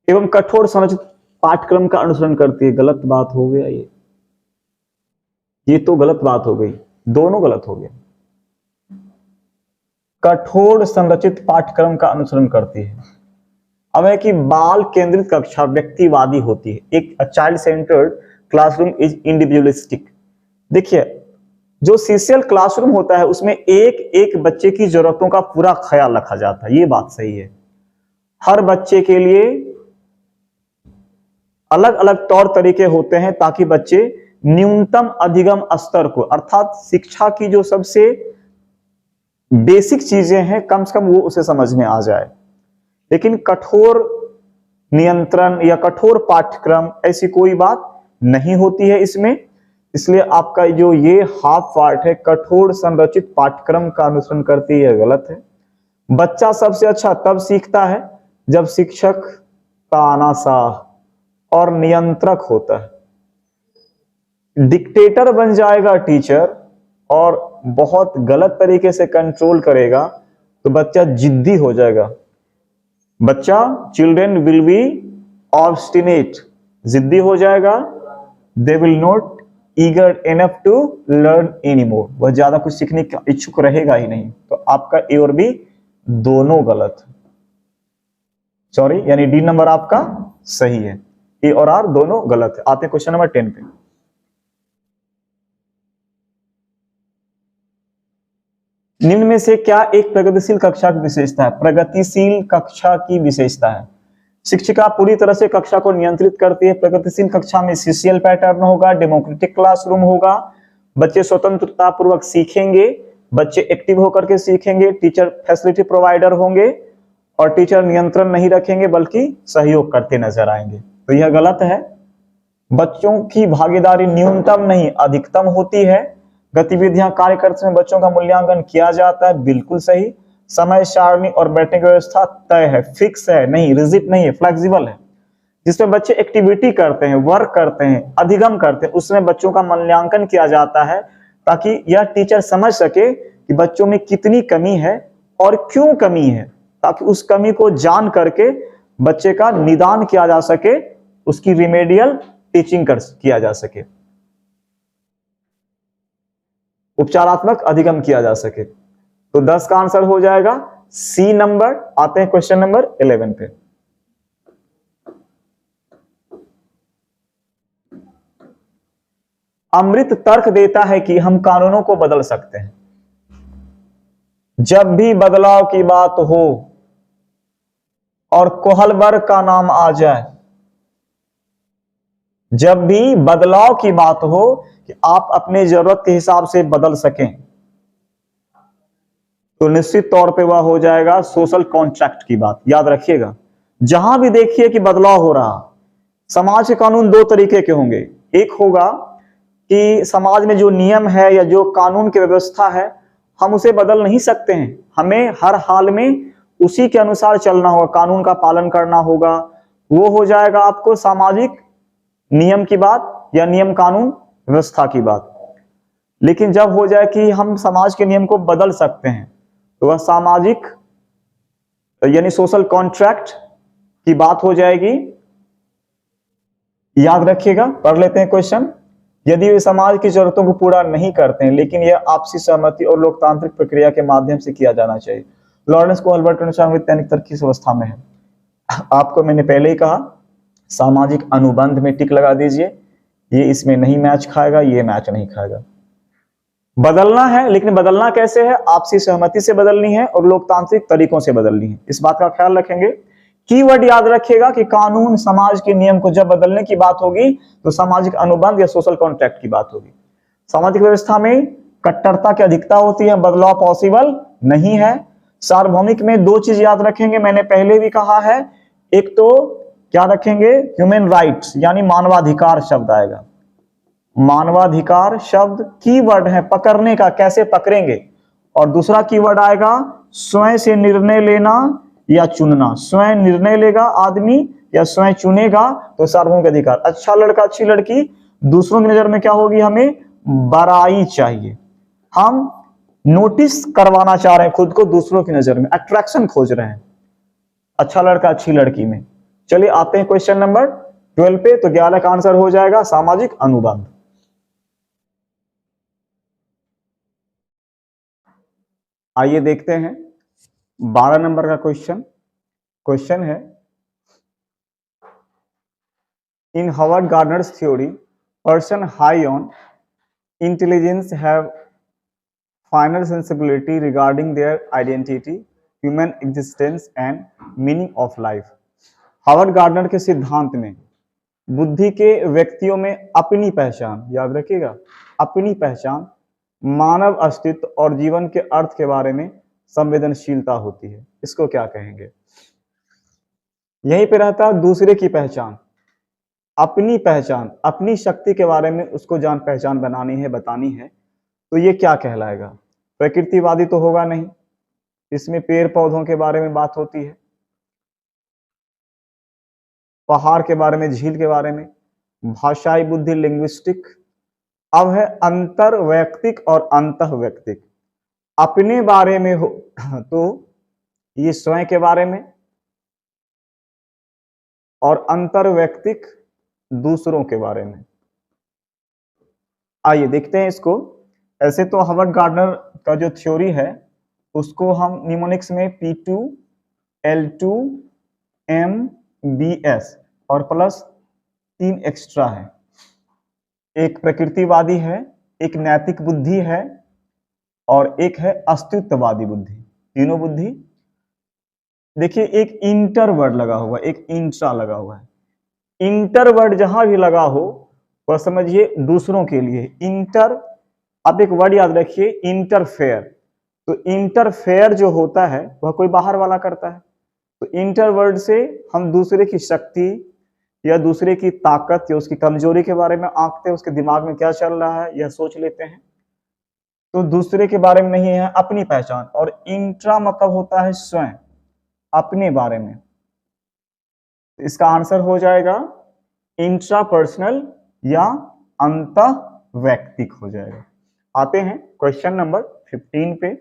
एवं कठोर संरचित पाठ्यक्रम का अनुसरण करती है। गलत बात हो गया ये तो गलत बात हो गई, दोनों गलत हो गया। कठोर संरचित पाठ्यक्रम का अनुसरण करती है। अब है कि बाल केंद्रित कक्षा व्यक्तिवादी होती है। एक child centred classroom is individualistic. देखिए, जो सीसीएल क्लासरूम होता है उसमें एक एक बच्चे की जरूरतों का पूरा ख्याल रखा जाता है, ये बात सही है। हर बच्चे के लिए अलग अलग तौर तरीके होते हैं ताकि बच्चे न्यूनतम अधिगम स्तर को, अर्थात शिक्षा की जो सबसे बेसिक चीजें हैं, कम से कम वो उसे समझ में आ जाए। लेकिन कठोर नियंत्रण या कठोर पाठ्यक्रम ऐसी कोई बात नहीं होती है इसमें। इसलिए आपका जो ये हाफ पार्ट है, कठोर संरचित पाठ्यक्रम का अनुसरण करती है, गलत है। बच्चा सबसे अच्छा तब सीखता है जब शिक्षक तानाशाह और नियंत्रक होता है। डिक्टेटर बन जाएगा टीचर और बहुत गलत तरीके से कंट्रोल करेगा तो बच्चा जिद्दी हो जाएगा। बच्चा, चिल्ड्रेन विल बी ऑब्स्टिनेट, जिद्दी हो जाएगा। They will not eager enough to learn anymore, वह ज्यादा कुछ सीखने का इच्छुक रहेगा ही नहीं। तो आपका ए और बी दोनों गलत है। सॉरी, यानी डी नंबर आपका सही है, ए और आर दोनों गलत है। आते हैं क्वेश्चन नंबर 10 पे। निम्न में से क्या एक प्रगतिशील कक्षा की विशेषता है? प्रगतिशील कक्षा की विशेषता है, शिक्षिका पूरी तरह से कक्षा को नियंत्रित करती है। प्रगतिशील कक्षा में सीसीएल पैटर्न होगा, डेमोक्रेटिक क्लासरूम होगा, बच्चे स्वतंत्रता पूर्वक सीखेंगे, बच्चे एक्टिव होकर के सीखेंगे, टीचर फैसिलिटी प्रोवाइडर होंगे और टीचर नियंत्रण नहीं रखेंगे बल्कि सहयोग करते नजर आएंगे। तो यह गलत है। बच्चों की भागीदारी न्यूनतम नहीं अधिकतम होती है। गतिविधियां कार्यक्रम में बच्चों का मूल्यांकन किया जाता है, बिल्कुल सही। समय सारणी और बैठने की व्यवस्था तय है, फिक्स है, नहीं रिजिड नहीं है, फ्लेक्सिबल है। जिसमें बच्चे एक्टिविटी करते हैं, वर्क करते हैं, अधिगम करते हैं, उसमें बच्चों का मूल्यांकन किया जाता है ताकि यह टीचर समझ सके कि बच्चों में कितनी कमी है और क्यों कमी है, ताकि उस कमी को जान करके बच्चे का निदान किया जा सके, उसकी रिमेडियल टीचिंग किया जा सके, उपचारात्मक अधिगम किया जा सके। तो 10 का आंसर हो जाएगा सी नंबर। आते हैं क्वेश्चन नंबर 11 पे। अमृत तर्क देता है कि हम कानूनों को बदल सकते हैं। जब भी बदलाव की बात हो और कोहलबर्ग का नाम आ जाए, जब भी बदलाव की बात हो कि आप अपने जरूरत के हिसाब से बदल सकें, तो निश्चित तौर पे वह हो जाएगा सोशल कॉन्ट्रैक्ट की बात। याद रखिएगा, जहां भी देखिए कि बदलाव हो रहा, समाज के कानून दो तरीके के होंगे। एक होगा कि समाज में जो नियम है या जो कानून की व्यवस्था है हम उसे बदल नहीं सकते हैं, हमें हर हाल में उसी के अनुसार चलना होगा, कानून का पालन करना होगा। वो हो जाएगा आपको सामाजिक नियम की बात या नियम कानून व्यवस्था की बात। लेकिन जब हो जाए कि हम समाज के नियम को बदल सकते हैं तो वह सामाजिक यानी सोशल कॉन्ट्रैक्ट की बात हो जाएगी। याद रखिएगा, पढ़ लेते हैं क्वेश्चन। यदि वे समाज की जरूरतों को पूरा नहीं करते हैं लेकिन यह आपसी सहमति और लोकतांत्रिक प्रक्रिया के माध्यम से किया जाना चाहिए। लॉरेंस कोहलबर्ग के अनुसार वैज्ञानिक तर्क किस अवस्था में है? आपको मैंने पहले ही कहा सामाजिक अनुबंध में टिक लगा दीजिए, ये इसमें नहीं मैच खाएगा, ये मैच नहीं खाएगा। बदलना है, लेकिन बदलना कैसे है? आपसी सहमति से बदलनी है और लोकतांत्रिक तरीकों से बदलनी है। इस बात का ख्याल रखेंगे। कीवर्ड याद रखिएगा कि कानून समाज के नियम को जब बदलने की बात होगी तो सामाजिक अनुबंध या सोशल कॉन्ट्रैक्ट की बात होगी। सामाजिक व्यवस्था में कट्टरता की अधिकता होती है, बदलाव पॉसिबल नहीं है। सार्वभौमिक में दो चीज याद रखेंगे, मैंने पहले भी कहा है। एक तो क्या रखेंगे? ह्यूमन राइट्स यानी मानवाधिकार शब्द आएगा। मानवाधिकार शब्द कीवर्ड है पकड़ने का, कैसे पकड़ेंगे। और दूसरा कीवर्ड आएगा स्वयं से निर्णय लेना या चुनना। स्वयं निर्णय लेगा आदमी या स्वयं चुनेगा तो सार्वभौमिक अधिकार। अच्छा लड़का अच्छी लड़की दूसरों की नजर में क्या होगी? हमें बड़ाई चाहिए, हम नोटिस करवाना चाह रहे हैं खुद को दूसरों की नजर में, अट्रैक्शन खोज रहे हैं अच्छा लड़का अच्छी लड़की में। चलिए आते हैं क्वेश्चन नंबर 12 पे। तो 11 का आंसर हो जाएगा सामाजिक अनुबंध। आइए देखते हैं 12 नंबर का क्वेश्चन। क्वेश्चन है, इन Harvard Gardner's theory person high on intelligence have final sensibility regarding their identity, human existence and meaning of life. Harvard gardener के सिद्धांत में बुद्धि के व्यक्तियों में अपनी पहचान, याद रखिएगा, अपनी पहचान, मानव अस्तित्व और जीवन के अर्थ के बारे में संवेदनशीलता होती है। इसको क्या कहेंगे? यहीं पे रहता दूसरे की पहचान, अपनी पहचान, अपनी शक्ति के बारे में उसको जान पहचान बनानी है, बतानी है। तो ये क्या कहलाएगा? प्रकृतिवादी तो होगा नहीं, इसमें पेड़ पौधों के बारे में बात होती है, पहाड़ के बारे में, झील के बारे में, भाषाई बुद्धि लिंग्विस्टिक। अब है अंतर्वैयक्तिक और अंतःवैयक्तिक। अपने बारे में हो तो ये स्वयं के बारे में, और अंतर्वैयक्तिक दूसरों के बारे में। आइए देखते हैं इसको। ऐसे तो हार्वर्ड गार्डनर का जो थ्योरी है उसको हम निमोनिक्स में P2, L2, MBS और प्लस 3 एक्स्ट्रा है। एक प्रकृतिवादी है, एक नैतिक बुद्धि है और एक है अस्तित्ववादी बुद्धि। तीनों बुद्धि। देखिए एक इंटर वर्ड लगा हुआ है, एक इंट्रा लगा हुआ है। इंटर वर्ड जहां भी लगा हो वह समझिए दूसरों के लिए। इंटर, आप एक वर्ड याद रखिए, इंटरफेयर। तो इंटरफेयर जो होता है वह कोई बाहर वाला करता है। तो इंटर वर्ड से हम दूसरे की शक्ति या दूसरे की ताकत या उसकी कमजोरी के बारे में आंकते हैं, उसके दिमाग में क्या चल रहा है यह सोच लेते हैं। तो दूसरे के बारे में नहीं है, अपनी पहचान। और इंट्रा मतलब होता है स्वयं, अपने बारे में। इसका आंसर हो जाएगा इंट्रा पर्सनल या अंतः वैयक्तिक हो जाएगा। आते हैं क्वेश्चन नंबर 15 पे।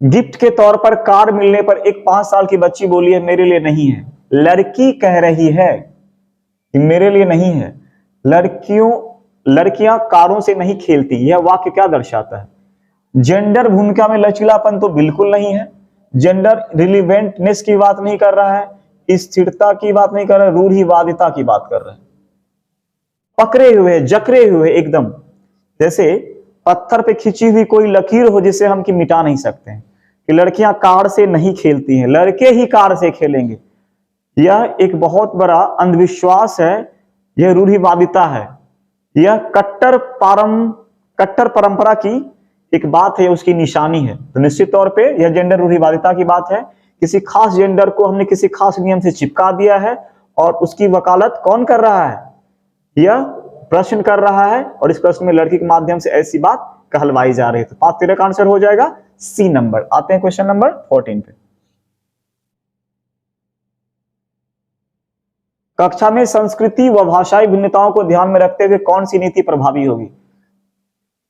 गिफ्ट के तौर पर कार मिलने पर एक 5 साल की बच्ची बोली है मेरे लिए नहीं है। लड़की कह रही है कि मेरे लिए नहीं है। लड़कियां कारों से नहीं खेलती। यह वाक्य क्या दर्शाता है? जेंडर भूमिका में लचीलापन तो बिल्कुल नहीं है। जेंडर रिलीवेंटनेस की बात नहीं कर रहा है, स्थिरता की बात नहीं कर रहा है, रूढ़िवादिता की बात कर रहा है। पकड़े हुए, जकड़े हुए एकदम, जैसे पत्थर पे खिंची हुई कोई लकीर हो जिसे हम कि मिटा नहीं सकते हैं। कि लड़कियां कार से नहीं खेलती हैं, लड़के ही कार से खेलेंगे। यह एक बहुत बड़ा अंधविश्वास है, यह रूढ़िवादिता है, यह कट्टर परंपरा की एक बात है, उसकी निशानी है। तो निश्चित तौर पे यह जेंडर रूढ़िवादिता की बात है। किसी खास जेंडर को हमने किसी खास नियम से चिपका दिया है और उसकी वकालत कौन कर रहा है? यह प्रश्न कर रहा है और इस प्रश्न में लड़की के माध्यम से ऐसी बात कहलवाई जा रही है। तो 5-13 का आंसर हो जाएगा सी नंबर। आते हैं क्वेश्चन नंबर 14 पे। कक्षा में संस्कृति व भाषाई भिन्नताओं को ध्यान में रखते हुए कौन सी नीति प्रभावी होगी?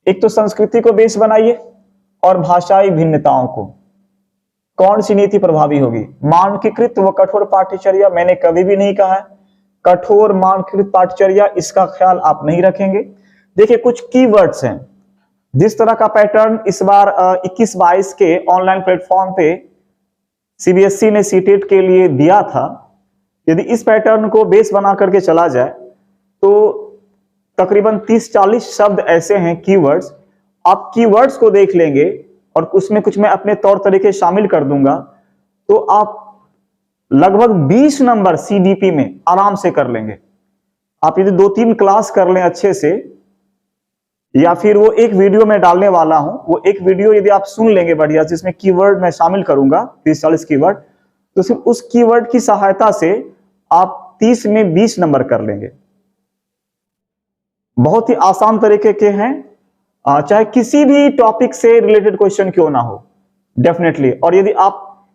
एक तो संस्कृति को बेस बनाइए और भाषाई भिन्नताओं को, कौन सी नीति प्रभावी होगी? मानकीकृत व कठोर पाठ्यचर्या, मैंने कभी भी नहीं कहा है कठोर मानकीकृत पाठ्यचर्या, इसका ख्याल आप नहीं रखेंगे। देखिए कुछ कीवर्ड्स हैं। जिस तरह का पैटर्न इस बार 21-22 के ऑनलाइन प्लेटफॉर्म पे सीबीएसई ने सीटेट के लिए दिया था, यदि इस पैटर्न को बेस बना करके चला जाए तो तकरीबन 30-40 शब्द ऐसे हैं कीवर्ड्स। आप कीवर्ड्स को देख लेंगे और उसमें कुछ मैं अपने तौर तरीके शामिल कर दूंगा, तो आप लगभग 20 नंबर सीडीपी में आराम से कर लेंगे। आप यदि 2-3 क्लास कर लें अच्छे से, या फिर वो एक वीडियो में डालने वाला हूं, वो एक वीडियो यदि आप सुन लेंगे बढ़िया, जिसमें कीवर्ड मैं शामिल करूंगा 30-40 कीवर्ड, तो सिर्फ उस कीवर्ड की सहायता से आप 30 में 20 नंबर कर लेंगे। बहुत ही आसान तरीके के हैं, चाहे किसी भी टॉपिक से रिलेटेड क्वेश्चन क्यों ना हो, डेफिनेटली। और यदि आप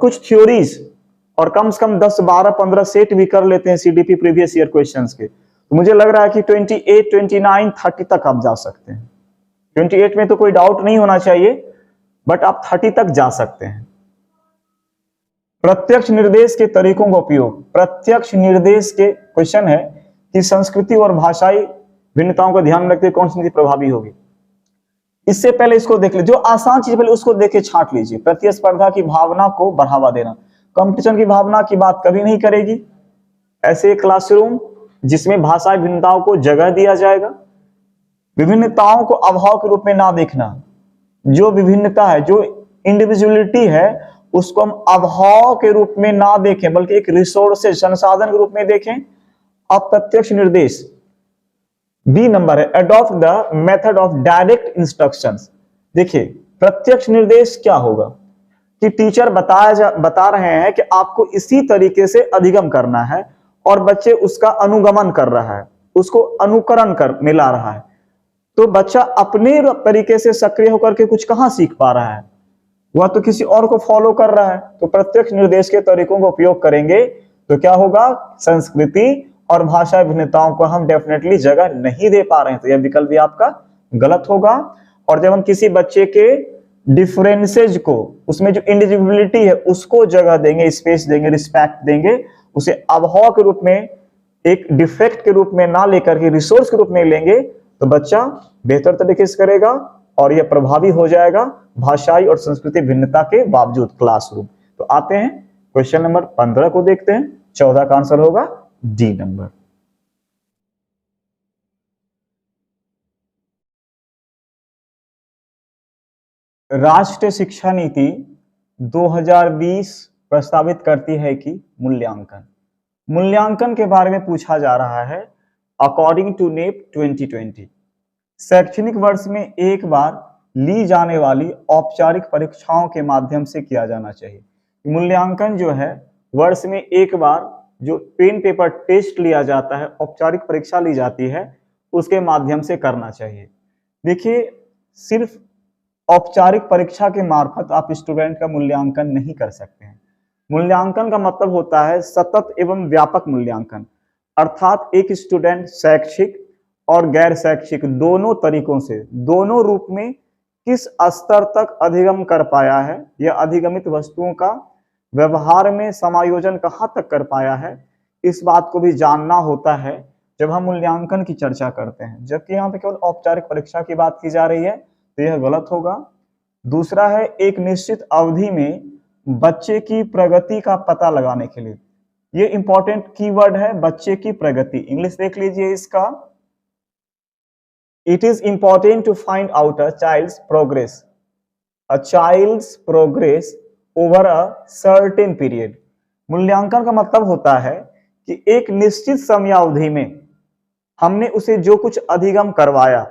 कुछ थ्योरीज और कम से कम 10, 12, 15 सेट भी कर लेते हैं सीडीपी प्रीवियस ईयर क्वेश्चंस के, तो मुझे लग रहा है कि 28, 29, 30 तक आप जा सकते हैं। 28 में तो कोई डाउट नहीं होना चाहिए, बट आप 30 तक जा सकते हैं। प्रत्यक्ष निर्देश के तरीकों का उपयोग, प्रत्यक्ष निर्देश के क्वेश्चन है कि संस्कृति और भाषाई भिन्नताओं का ध्यान रखते हुए कौन सी नीति प्रभावी होगी। इससे पहले इसको देख लीजिए, जो आसान चीज पहले उसको देख के छांट लीजिए। प्रतिस्पर्धा की भावना को बढ़ावा देना, कंपटीशन की भावना की बात कभी नहीं करेगी। ऐसे क्लासरूम जिसमें भाषाई भिन्नताओं को जगह दिया जाएगा। विभिन्नताओं को अभाव के रूप में ना देखना, जो विभिन्नता है, जो इंडिविजुअलिटी है, उसको हम अभाव के रूप में ना देखें, बल्कि एक रिसोर्सेज, संसाधन के रूप में देखें। अप्रत्यक्ष निर्देश बी नंबर है, adopt the method of direct instructions. देखिए प्रत्यक्ष निर्देश क्या होगा कि टीचर बता रहे हैं कि आपको इसी तरीके से अधिगम करना है और बच्चे उसका अनुगमन कर रहा है, उसको अनुकरण कर मिला रहा है, तो बच्चा अपने तरीके से सक्रिय होकर के कुछ कहां सीख पा रहा है, वह तो किसी और को फॉलो कर रहा है। तो प्रत्यक्ष निर्देश के तरीकों का उपयोग करेंगे तो क्या होगा, संस्कृति और भाषा भिन्नताओं को हम डेफिनेटली जगह नहीं दे पा रहे हैं, तो यह विकल्प भी आपका गलत होगा। और जब हम किसी बच्चे के डिफरेंसेज को, उसमें जो इंडिविजुअलिटी है उसको जगह देंगे, स्पेस देंगे, रिस्पेक्ट देंगे, उसे अभाव के रूप में, एक डिफेक्ट के रूप में ना लेकर के रिसोर्स के रूप में लेंगे, तो बच्चा बेहतर तरीके से करेगा और यह प्रभावी हो जाएगा भाषाई और संस्कृति भिन्नता के बावजूद क्लासरूम। तो आते हैं क्वेश्चन नंबर 15 को देखते हैं। 14 का आंसर होगा डी नंबर। राष्ट्रीय शिक्षा नीति 2020 प्रस्तावित करती है कि मूल्यांकन के बारे में पूछा जा रहा है। अकॉर्डिंग टू नेप 2020 शैक्षणिक वर्ष में एक बार ली जाने वाली औपचारिक परीक्षाओं के माध्यम से किया जाना चाहिए। मूल्यांकन जो है वर्ष में एक बार जो पेन पेपर टेस्ट लिया जाता है, औपचारिक परीक्षा ली जाती है, उसके माध्यम से करना चाहिए। देखिए, सिर्फ औपचारिक परीक्षा के मार्फत आप स्टूडेंट का मूल्यांकन नहीं कर सकते हैं। मूल्यांकन का मतलब होता है सतत एवं व्यापक मूल्यांकन, अर्थात एक स्टूडेंट शैक्षिक और गैर शैक्षिक दोनों तरीकों से, दोनों रूप में किस स्तर तक अधिगम कर पाया है या अधिगमित वस्तुओं का व्यवहार में समायोजन कहाँ तक कर पाया है, इस बात को भी जानना होता है जब हम मूल्यांकन की चर्चा करते हैं। जबकि यहाँ पे केवल औपचारिक परीक्षा की बात की जा रही है, तो यह गलत होगा। दूसरा है एक निश्चित अवधि में बच्चे की प्रगति का पता लगाने के लिए। ये इंपॉर्टेंट कीवर्ड है, बच्चे की प्रगति। इंग्लिश देख लीजिए इसका। It is important to find out a child's progress over a certain period. मूल्यांकन का मतलब होता है कि एक निश्चित समयावधि में हमने उसे जो कुछ अधिगम करवाया,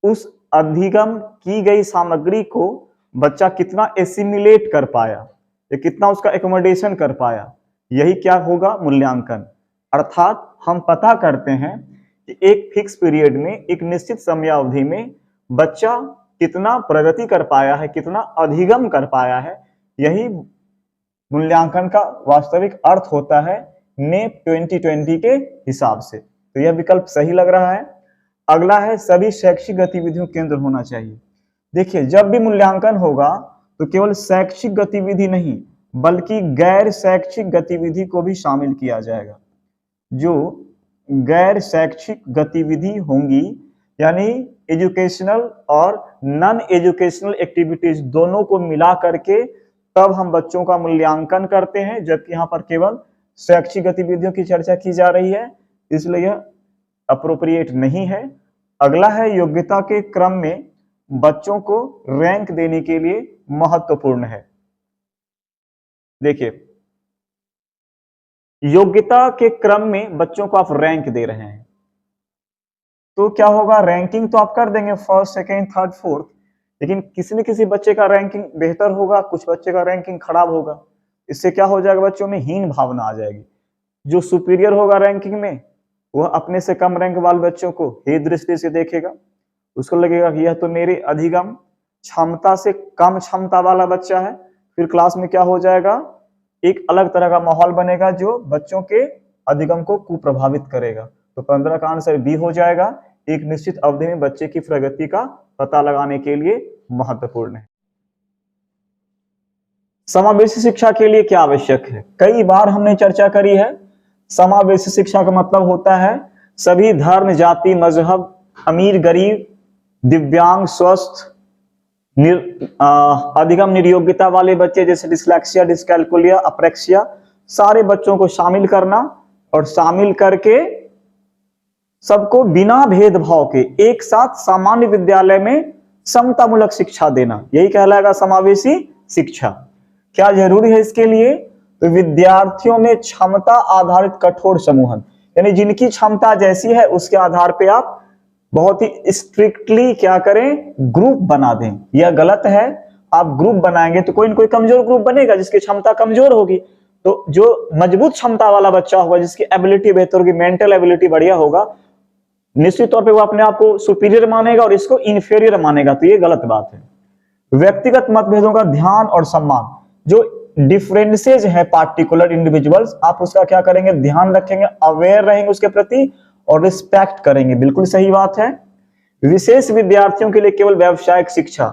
उस अधिगम की गई सामग्री को बच्चा कितना एसिमिलेट कर पाया या कितना उसका एकोमोडेशन कर पाया, यही क्या होगा मूल्यांकन। अर्थात हम पता करते हैं कि एक फिक्स पीरियड में, एक निश्चित समयावधि में बच्चा कितना प्रगति कर पाया है, कितना अधिगम कर पाया है, यही मूल्यांकन का वास्तविक अर्थ होता है नेप 2020 के हिसाब से। तो यह विकल्प सही लग रहा है। अगला है सभी शैक्षिक गतिविधियों केंद्र होना चाहिए। देखिए, जब भी मूल्यांकन होगा तो केवल शैक्षिक गतिविधि नहीं बल्कि गैर शैक्षिक गतिविधि को भी शामिल किया जाएगा। जो गैर शैक्षिक गतिविधि होंगी, यानी एजुकेशनल और नॉन एजुकेशनल एक्टिविटीज दोनों को मिला करके तब हम बच्चों का मूल्यांकन करते हैं, जबकि यहाँ पर केवल शैक्षिक गतिविधियों की चर्चा की जा रही है, इसलिए यह अप्रोप्रिएट नहीं है। अगला है योग्यता के क्रम में बच्चों को रैंक देने के लिए महत्वपूर्ण है। देखिए, योग्यता के क्रम में बच्चों को आप रैंक दे रहे हैं तो क्या होगा, रैंकिंग तो आप कर देंगे फर्स्ट, सेकेंड, थर्ड, फोर्थ, लेकिन किसी न किसी बच्चे का रैंकिंग बेहतर होगा, कुछ बच्चे का रैंकिंग खराब होगा। इससे क्या हो जाएगा, बच्चों में हीन भावना आ जाएगी। जो सुपीरियर होगा रैंकिंग में, वह अपने से कम रैंक वाले बच्चों को हे दृष्टि से देखेगा। उसको लगेगा कि यह तो मेरे अधिगम क्षमता से कम क्षमता वाला बच्चा है। फिर क्लास में क्या हो जाएगा, एक अलग तरह का माहौल बनेगा जो बच्चों के अधिगम को कुप्रभावित करेगा। तो 15 का आंसर बी हो जाएगा। एक निश्चित अवधि में बच्चे की प्रगति का पता लगाने के लिए महत्वपूर्ण है। समावेशी शिक्षा के लिए क्या आवश्यक है, कई बार हमने चर्चा करी है। समावेशी शिक्षा का मतलब होता है सभी धर्म, जाति, मजहब, अमीर, गरीब, दिव्यांग, स्वस्थ, अधिगम निर्योग्यता वाले बच्चे जैसे डिस्लेक्सिया, डिस्कैल्कुलिया, अप्रेक्सिया, सारे बच्चों को शामिल करना और शामिल करके सबको बिना भेदभाव के एक साथ सामान्य विद्यालय में समतामूलक शिक्षा देना, यही कहलाएगा समावेशी शिक्षा। क्या जरूरी है इसके लिए, तो विद्यार्थियों में क्षमता आधारित कठोर समूहन, यानी जिनकी क्षमता जैसी है उसके आधार पे आप बहुत ही स्ट्रिक्टली क्या करें, ग्रुप बना दें। यह गलत है। आप ग्रुप बनाएंगे तो कोई न कोई कमजोर ग्रुप बनेगा जिसकी क्षमता कमजोर होगी। तो जो मजबूत क्षमता वाला बच्चा होगा, जिसकी एबिलिटी बेहतर होगी, मेंटल एबिलिटी बढ़िया होगा, निश्चित तौर पे वो अपने आप को सुपीरियर मानेगा और इसको इंफीरियर मानेगा। तो ये गलत बात है। व्यक्तिगत मतभेदों का ध्यान और सम्मान, जो डिफरेंसेज है पार्टिकुलर इंडिविजुअल्स, आप उसका क्या करेंगे, ध्यान रखेंगे, अवेयर रहेंगे उसके प्रति और रिस्पेक्ट करेंगे। बिल्कुल सही बात है। विशेष विद्यार्थियों के लिए केवल व्यावसायिक शिक्षा,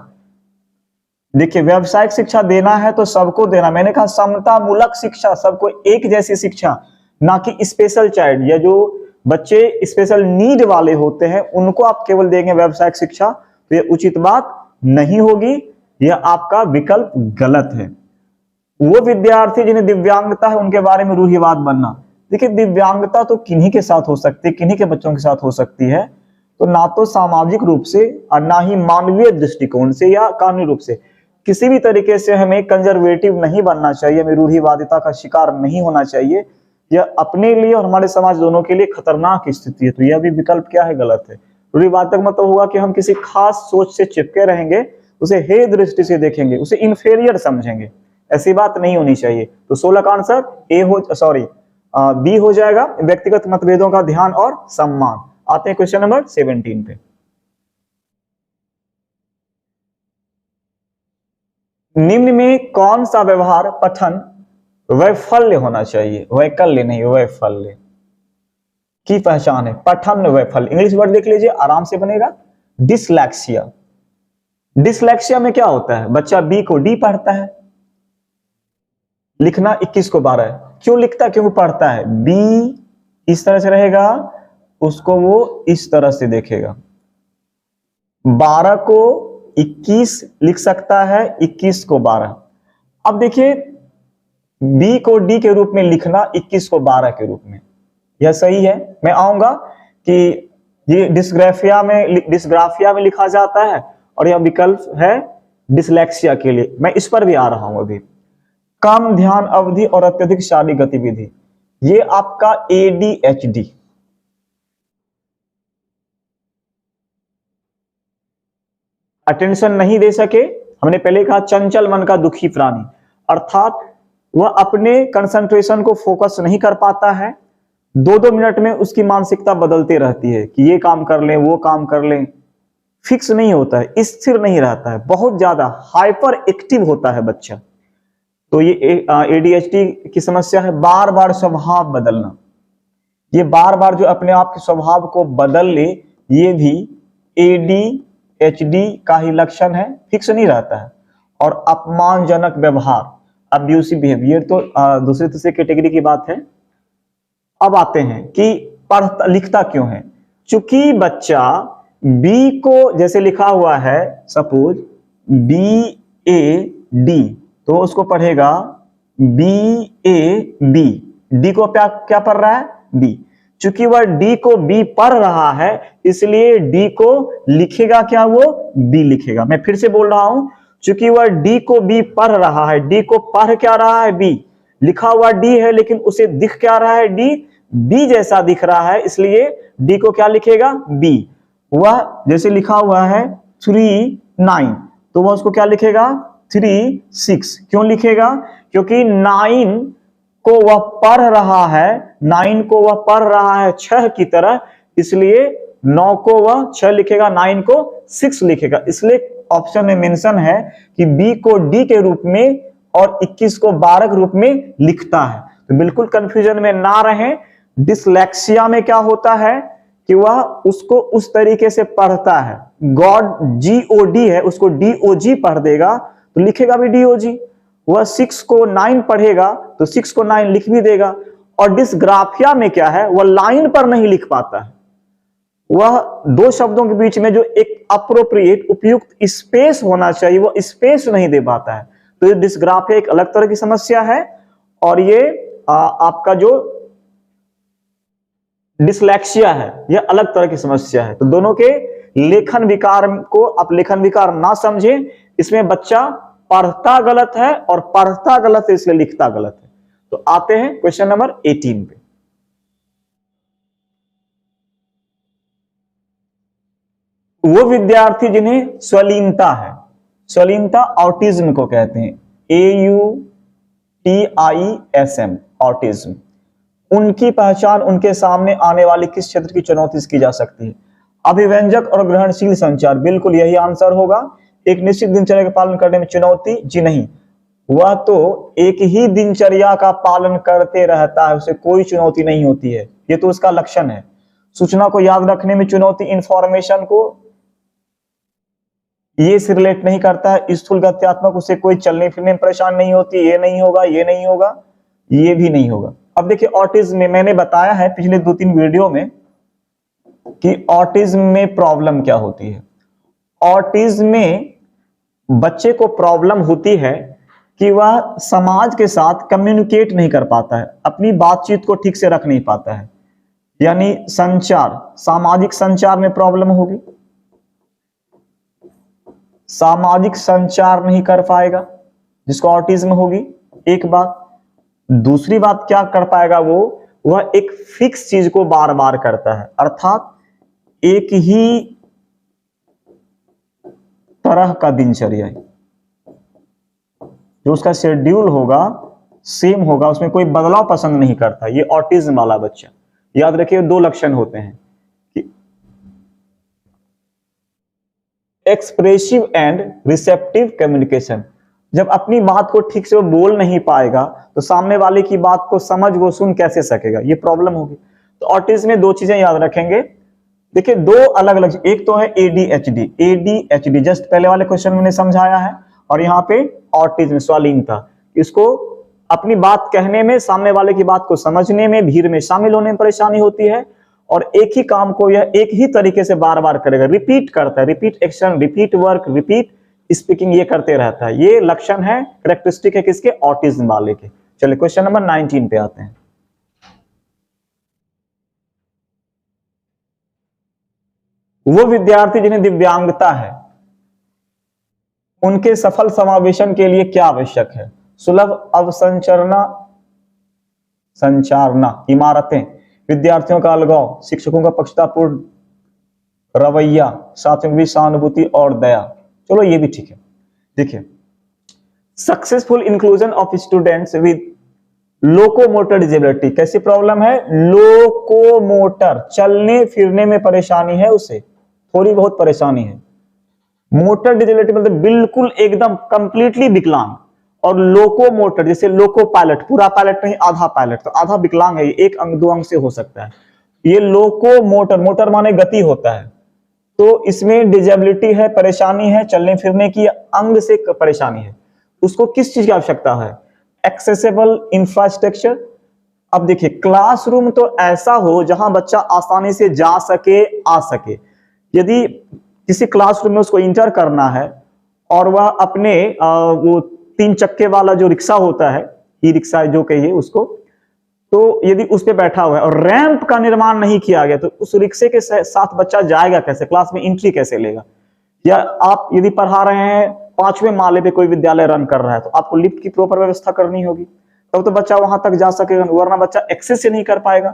देखिए व्यावसायिक शिक्षा देना है तो सबको देना। मैंने कहा समतामूलक शिक्षा, सबको एक जैसी शिक्षा, ना कि स्पेशल चाइल्ड या जो बच्चे स्पेशल नीड वाले होते हैं उनको आप केवल देंगे व्यावसायिक शिक्षा, तो ये उचित बात नहीं होगी, यह आपका विकल्प गलत है। वो विद्यार्थी जिन्हें दिव्यांगता है उनके बारे में रूढ़िवाद बनना। देखिए दिव्यांगता तो किन्हीं के साथ हो सकती है, किन्हीं के बच्चों के साथ हो सकती है, तो ना तो सामाजिक रूप से और ना ही मानवीय दृष्टिकोण से या कानूनी रूप से किसी भी तरीके से हमें कंजर्वेटिव नहीं बनना चाहिए, हमें रूढ़िवादिता का शिकार नहीं होना चाहिए। यह अपने लिए और हमारे समाज दोनों के लिए खतरनाक स्थिति है। तो यह भी विकल्प क्या है, गलत है। रूढ़िवाद मतलब होगा कि हम किसी खास सोच से चिपके रहेंगे, उसे हे दृष्टि से देखेंगे, उसे इंफेरियर समझेंगे, ऐसी बात नहीं होनी चाहिए। तो 16 का आंसर बी हो जाएगा, व्यक्तिगत मतभेदों का ध्यान और सम्मान। आते हैं क्वेश्चन नंबर 17 पे। निम्न में कौन सा व्यवहार पठन वैफल्य होना चाहिए, वैकल्य नहीं वैफल्य की पहचान है। पठन वैफल्य, इंग्लिश वर्ड देख लीजिए, आराम से बनेगा। डिसलैक्सिया। डिसलैक्सिया में क्या होता है, बच्चा बी को डी पढ़ता है, लिखना 21 को 12 है। क्यों लिखता है, क्यों पढ़ता है। बी इस तरह से रहेगा, उसको वो इस तरह से देखेगा। 12 को 21 लिख सकता है, 21 को 12। अब देखिए बी को डी के रूप में लिखना, 21 को 12 के रूप में, यह सही है। मैं आऊंगा कि ये डिस्ग्राफिया में लिखा जाता है और यह विकल्प है डिसलेक्सिया के लिए, मैं इस पर भी आ रहा हूं अभी। कम ध्यान अवधि और अत्यधिक शारीरिक गतिविधि, ये आपका ADHD। अटेंशन नहीं दे सके, हमने पहले कहा चंचल मन का दुखी प्राणी, अर्थात वह अपने कंसंट्रेशन को फोकस नहीं कर पाता है। 2-2 मिनट में उसकी मानसिकता बदलती रहती है कि ये काम कर लें, वो काम कर लें, फिक्स नहीं होता है, स्थिर नहीं रहता है, बहुत ज्यादा हाइपर एक्टिव होता है बच्चा। तो ये ADHD की समस्या है। बार बार स्वभाव बदलना, ये बार बार जो अपने आप के स्वभाव को बदल ले, ये भी ADHD का ही लक्षण है, फिक्स नहीं रहता है। और अपमानजनक व्यवहार, अब्यूसिव बिहेवियर, तो दूसरी तीसरी कैटेगरी की बात है। अब आते हैं कि पढ़ता लिखता क्यों है। चूंकि बच्चा बी को जैसे लिखा हुआ है, सपोज BAD, तो उसको पढ़ेगा BAB। डी को क्या पढ़ रहा है, बी। चूंकि वह डी को बी पढ़ रहा है, इसलिए डी को लिखेगा क्या, वो बी लिखेगा। मैं फिर से बोल रहा हूं, चूंकि वह डी को बी पढ़ रहा है, डी को पढ़ क्या रहा है, बी। लिखा हुआ डी है लेकिन उसे दिख क्या रहा है, डी। बी जैसा दिख रहा है, इसलिए डी को क्या लिखेगा, बी। वह जैसे लिखा हुआ है 3-9, तो वह उसको क्या लिखेगा, 3-6। क्यों लिखेगा, क्योंकि 9 को वह पढ़ रहा है, 9 को वह पढ़ रहा है 6 की तरह, इसलिए 9 को वह 6 लिखेगा, 9 को 6 लिखेगा। इसलिए ऑप्शन में मेंशन है कि बी को डी के रूप में और 21 को 12 के रूप में लिखता है। तो बिल्कुल कंफ्यूजन में ना रहें। डिसलेक्सिया में क्या होता है कि वह उसको उस तरीके से पढ़ता है, GOD है, उसको DOG पढ़ देगा तो लिखेगा भी DOG। वह 6 को 9 पढ़ेगा तो 6 को 9 लिख भी देगा। और डिसग्राफिया में क्या है, वह लाइन पर नहीं लिख पाता है, वह दो शब्दों के बीच में जो एक अप्रोप्रिएट उपयुक्त स्पेस होना चाहिए, वह स्पेस नहीं दे पाता है। तो ये डिसग्राफिया एक अलग तरह की समस्या है, और ये आपका जो डिसलेक्सिया है यह अलग तरह की समस्या है। तो दोनों के लेखन विकार को आप लेखन विकार ना समझें। इसमें बच्चा पढ़ता गलत है और पढ़ता गलत है, इसलिए लिखता गलत है। तो आते हैं क्वेश्चन नंबर 18 पे। वो विद्यार्थी जिन्हें स्वलीनता है, स्वलीनता ऑटिज्म को कहते हैं, AUTISM, ऑटिज्म, उनकी पहचान उनके सामने आने वाली किस क्षेत्र की चुनौती से की जा सकती है। अभिव्यंजक और ग्रहणशील संचार, बिल्कुल यही आंसर होगा। एक निश्चित दिनचर्या का पालन करने में चुनौती, जी नहीं, वह तो एक ही दिनचर्या का पालन करते रहता है, उसे कोई चुनौती नहीं होती है, ये तो उसका लक्षण है। सूचना को याद रखने में चुनौती, इंफॉर्मेशन को ये से रिलेट नहीं करता है। स्थूल गत्यात्मक, उसे कोई चलने फिरने में परेशान नहीं होती, ये नहीं होगा, ये नहीं होगा, ये भी नहीं होगा। अब देखिए ऑटिज्म में मैंने बताया है पिछले 2-3 वीडियो में कि ऑटिज्म में प्रॉब्लम क्या होती है। ऑटिज्म में बच्चे को प्रॉब्लम होती है कि वह समाज के साथ कम्युनिकेट नहीं कर पाता है, अपनी बातचीत को ठीक से रख नहीं पाता है, यानी संचार, सामाजिक संचार में प्रॉब्लम होगी, सामाजिक संचार नहीं कर पाएगा जिसको ऑटिज्म होगी, एक बात। दूसरी बात क्या कर पाएगा वो, वह एक फिक्स चीज को बार बार करता है, अर्थात एक ही तरह का दिनचर्या, जो उसका शेड्यूल होगा सेम होगा, उसमें कोई बदलाव पसंद नहीं करता, ये ऑटिज्म वाला बच्चा। याद रखिए दो लक्षण होते हैं कि एक्सप्रेसिव एंड रिसेप्टिव कम्युनिकेशन। जब अपनी बात को ठीक से वो बोल नहीं पाएगा तो सामने वाले की बात को समझ वो सुन कैसे सकेगा, ये प्रॉब्लम होगी। तो ऑटिज्म में दो चीजें याद रखेंगे, देखिए दो अलग अलग, एक तो है एडीएचडी, एडीएचडी जस्ट पहले वाले क्वेश्चन में समझाया है, और यहाँ पे ऑटिज्म स्वालीनता, इसको अपनी बात कहने में, सामने वाले की बात को समझने में, भीड़ में शामिल होने में परेशानी होती है, और एक ही काम को यह एक ही तरीके से बार बार करेगा, रिपीट करता है, repeat action, repeat work, repeat speaking, ये करते रहता है। ये लक्षण है, कैरेक्टरिस्टिक है किसके, ऑटिज्म वाले के। चलिए क्वेश्चन नंबर 19 पे आते हैं। वो विद्यार्थी जिन्हें दिव्यांगता है उनके सफल समावेशन के लिए क्या आवश्यक है? सुलभ अवसंरचना, संचारना, इमारतें, विद्यार्थियों का अलगाव, शिक्षकों का पक्षतापूर्ण रवैया, साथियों की सहानुभूति और दया। चलो ये भी ठीक है। देखिए successful inclusion of students with locomotor disability, कैसी प्रॉब्लम है? लोकोमोटर, चलने फिरने में परेशानी है, उसे थोड़ी बहुत परेशानी है। मोटर डिजेबिलिटी मतलब बिल्कुल एकदम कंप्लीटली विकलांग, और लोकोमोटर जैसे लोको पायलट, पूरा पायलट नहीं आधा पायलट, तो आधा विकलांग है, एक अंग दो अंग से हो सकता है। ये लोकोमोटर, मोटर माने गति होता है, तो इसमें डिजेबिलिटी है, परेशानी है, चलने फिरने की, अंग से परेशानी है। उसको किस चीज की आवश्यकता है? Accessible infrastructure. अब देखिए क्लासरूम तो ऐसा हो जहां बच्चा आसानी से जा सके आ सके। यदि किसी क्लासरूम में उसको इंटर करना है और वह अपने वो 3 चक्के वाला जो रिक्शा होता है, ई रिक्शा जो कहिए उसको, तो यदि उस पे बैठा हुआ है और रैंप का निर्माण नहीं किया गया तो उस रिक्शे के साथ बच्चा जाएगा कैसे, क्लास में एंट्री कैसे लेगा? या आप यदि पढ़ा रहे हैं 5वें माले पे कोई विद्यालय रन कर रहा है तो आपको लिफ्ट की प्रॉपर व्यवस्था करनी होगी, तब तो बच्चा वहां तक जा सकेगा, वरना बच्चा एक्सेस से नहीं कर पाएगा।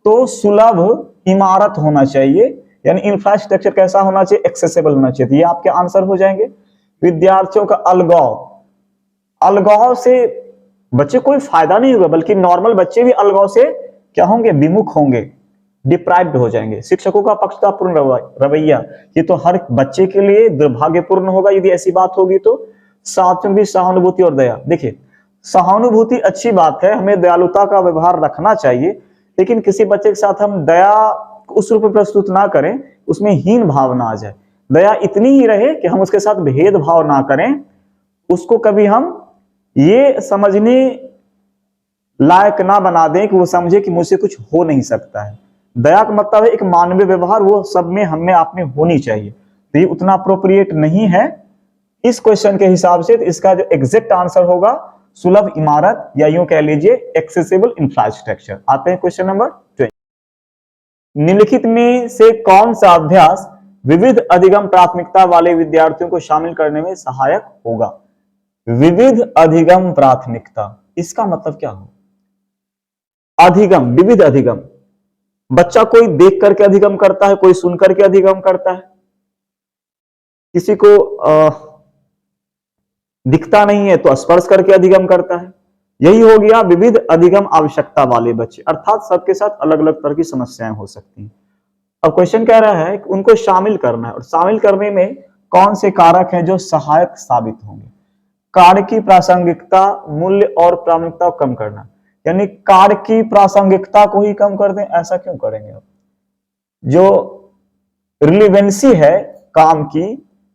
तो सुलभ इमारत होना चाहिए, यानी इंफ्रास्ट्रक्चर कैसा होना चाहिए? एक्सेसिबल होना चाहिए। तो ये आपके आंसर हो जाएंगे। विद्यार्थियों का अलगाव, अलगाव से बच्चे कोई फायदा नहीं होगा, बल्कि नॉर्मल बच्चे भी अलगाव से क्या होंगे? विमुख होंगे, डिप्राइव्ड हो जाएंगे। शिक्षकों का पक्षतापूर्ण रवैया, ये तो हर बच्चे के लिए दुर्भाग्यपूर्ण होगा यदि ऐसी बात होगी तो। साथियों की सहानुभूति और दया, देखिए सहानुभूति अच्छी बात है, हमें दयालुता का व्यवहार रखना चाहिए, लेकिन किसी बच्चे के साथ हम दया उस रूप में प्रस्तुत ना करें उसमें हीन भावना आ जाए। दया इतनी ही रहे कि हम उसके साथ भेदभाव ना करें, उसको कभी हम ये समझने लायक ना बना दें कि वो समझे कि मुझसे कुछ हो नहीं सकता है। दया का मतलब है एक मानवीय व्यवहार, वो सब में हमें आप में होनी चाहिए। तो ये उतना अप्रोप्रिएट नहीं है इस क्वेश्चन के हिसाब से। तो इसका जो एग्जैक्ट आंसर होगा सुलभ इमारत, या यूं कह लीजिए एक्सेसिबल इंफ्रास्ट्रक्चर। आते हैं क्वेश्चन नंबर 20। निम्नलिखित में से कौन सा अभ्यास विविध अधिगम प्राथमिकता वाले विद्यार्थियों को शामिल करने में सहायक होगा? विविध अधिगम प्राथमिकता, इसका मतलब क्या हो? अधिगम, विविध अधिगम, बच्चा कोई देख करके अधिगम करता है, कोई सुन करके अधिगम करता है, किसी को दिखता नहीं है तो स्पर्श करके अधिगम करता है। यही हो गया विविध अधिगम आवश्यकता वाले बच्चे, अर्थात सबके साथ अलग अलग तरह की समस्याएं हो सकती हैं। अब क्वेश्चन कह रहा है कि उनको शामिल करना है, और शामिल करने में कौन से कारक हैं जो सहायक साबित होंगे? कार्य की प्रासंगिकता, मूल्य और प्रामाणिकता को कम करना, यानी कार्य की प्रासंगिकता को ही कम कर दें, ऐसा क्यों करेंगे आप? जो रिलेवेंसी है काम की,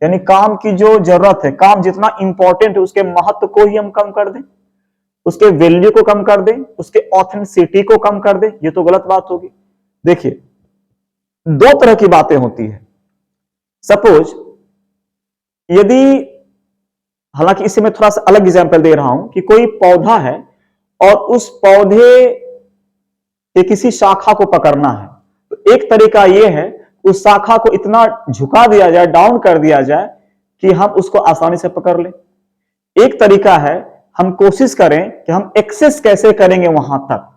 यानी काम की जो जरूरत है, काम जितना इंपॉर्टेंट है उसके महत्व को ही हम कम कर दें, उसके वैल्यू को कम कर दें, उसके ऑथेंटिसिटी को कम कर दें, ये तो गलत बात होगी। देखिए दो तरह की बातें होती है। सपोज यदि, हालांकि इससे मैं थोड़ा सा अलग एग्जांपल दे रहा हूं कि कोई पौधा है और उस पौधे के किसी शाखा को पकड़ना है, तो एक तरीका यह है उस शाखा को इतना झुका दिया जाए, डाउन कर दिया जाए कि हम उसको आसानी से पकड़ लें। एक तरीका है हम कोशिश करें कि हम एक्सेस कैसे करेंगे वहां तक,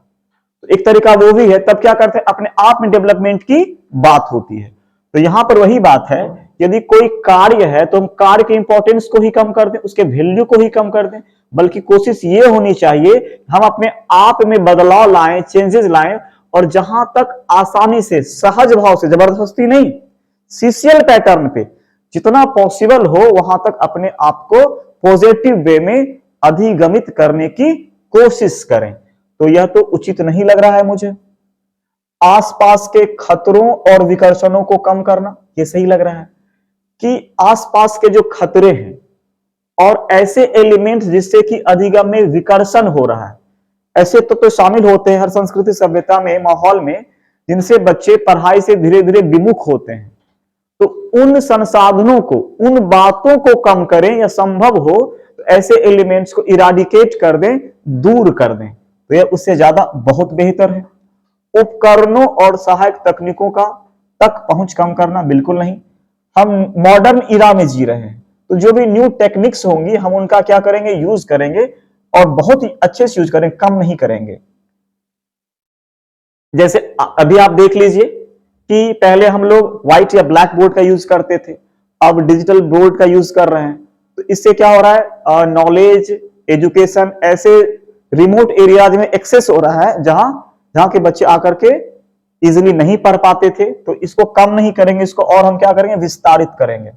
तो एक तरीका वो भी है। तब क्या करते हैं, अपने आप में डेवलपमेंट की बात होती है। तो यहां पर वही बात है, यदि कोई कार्य है तो हम कार्य के इंपॉर्टेंस को ही कम कर दें, उसके वैल्यू को ही कम कर दें, बल्कि कोशिश ये होनी चाहिए हम अपने आप में बदलाव लाएं, चेंजेस लाएं, और जहां तक आसानी से, सहज भाव से, जबरदस्ती नहीं, सीसीएल पैटर्न पे जितना पॉसिबल हो वहां तक अपने आप को पॉजिटिव वे में अधिगमित करने की कोशिश करें। तो यह तो उचित नहीं लग रहा है मुझे। आसपास के खतरों और विकर्षणों को कम करना, यह सही लग रहा है कि आसपास के जो खतरे हैं और ऐसे एलिमेंट्स जिससे कि अधिगम में विकर्षण हो रहा है, ऐसे तो शामिल होते हैं हर संस्कृति सभ्यता में, माहौल में, जिनसे बच्चे पढ़ाई से धीरे धीरे विमुख होते हैं। तो उन संसाधनों को, उन बातों को कम करें, या संभव हो तो ऐसे एलिमेंट्स को इराडिकेट कर दें, दूर कर दें, तो यह उससे ज्यादा बहुत बेहतर है। उपकरणों और सहायक तकनीकों का तक पहुंच कम करना, बिल्कुल नहीं। हम मॉडर्न इरा में जी रहे हैं, तो जो भी न्यू टेक्निक्स होंगी हम उनका क्या करेंगे, यूज करेंगे, और बहुत ही अच्छे से यूज करेंगे, कम नहीं करेंगे। जैसे अभी आप देख लीजिए कि पहले हम लोग व्हाइट या ब्लैक बोर्ड का यूज करते थे, अब डिजिटल बोर्ड का यूज कर रहे हैं। तो इससे क्या हो रहा है, नॉलेज, एजुकेशन ऐसे रिमोट एरियाज में एक्सेस हो रहा है जहां जहां के बच्चे आकर के इजिली नहीं पढ़ पाते थे। तो इसको कम नहीं करेंगे, इसको और हम क्या करेंगे, विस्तारित करेंगे।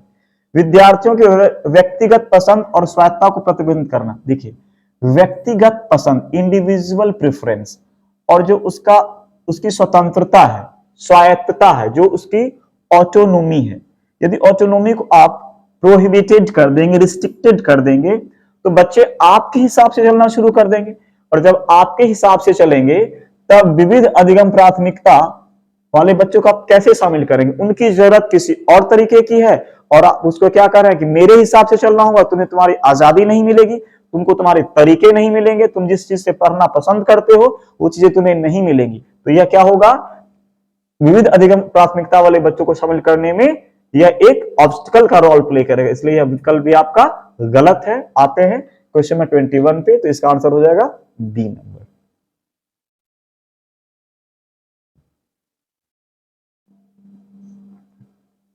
विद्यार्थियों के व्यक्तिगत पसंद और स्वायत्ता को प्रतिबंधित करना। देखिए, व्यक्तिगत पसंद, इंडिविजुअल प्रेफरेंस, और जो उसका उसकी स्वतंत्रता है, स्वायत्तता है, जो उसकी ऑटोनोमी है, यदि ऑटोनोमी को आप प्रोहिबिटेड कर देंगे, रिस्ट्रिक्टेड कर देंगे, तो बच्चे आपके हिसाब से चलना शुरू कर देंगे। और जब आपके हिसाब से चलेंगे तब विविध अधिगम प्राथमिकता वाले बच्चों को आप कैसे शामिल करेंगे? उनकी जरूरत किसी और तरीके की है और आप उसको क्या कर रहे हैं कि मेरे हिसाब से चलना होगा, तुम्हें तुम्हारी आजादी नहीं मिलेगी, तुमको तुम्हारे तरीके नहीं मिलेंगे, तुम जिस चीज से पढ़ना पसंद करते हो वो चीजें तुम्हें नहीं मिलेंगी। तो यह क्या होगा, विविध अधिगम प्राथमिकता वाले बच्चों को शामिल करने में यह एक ऑब्स्टिकल का रोल प्ले करेगा। इसलिए यह विकल्प भी आपका गलत है। आते हैं क्वेश्चन नंबर 21 पे, तो इसका आंसर हो जाएगा बी नंबर।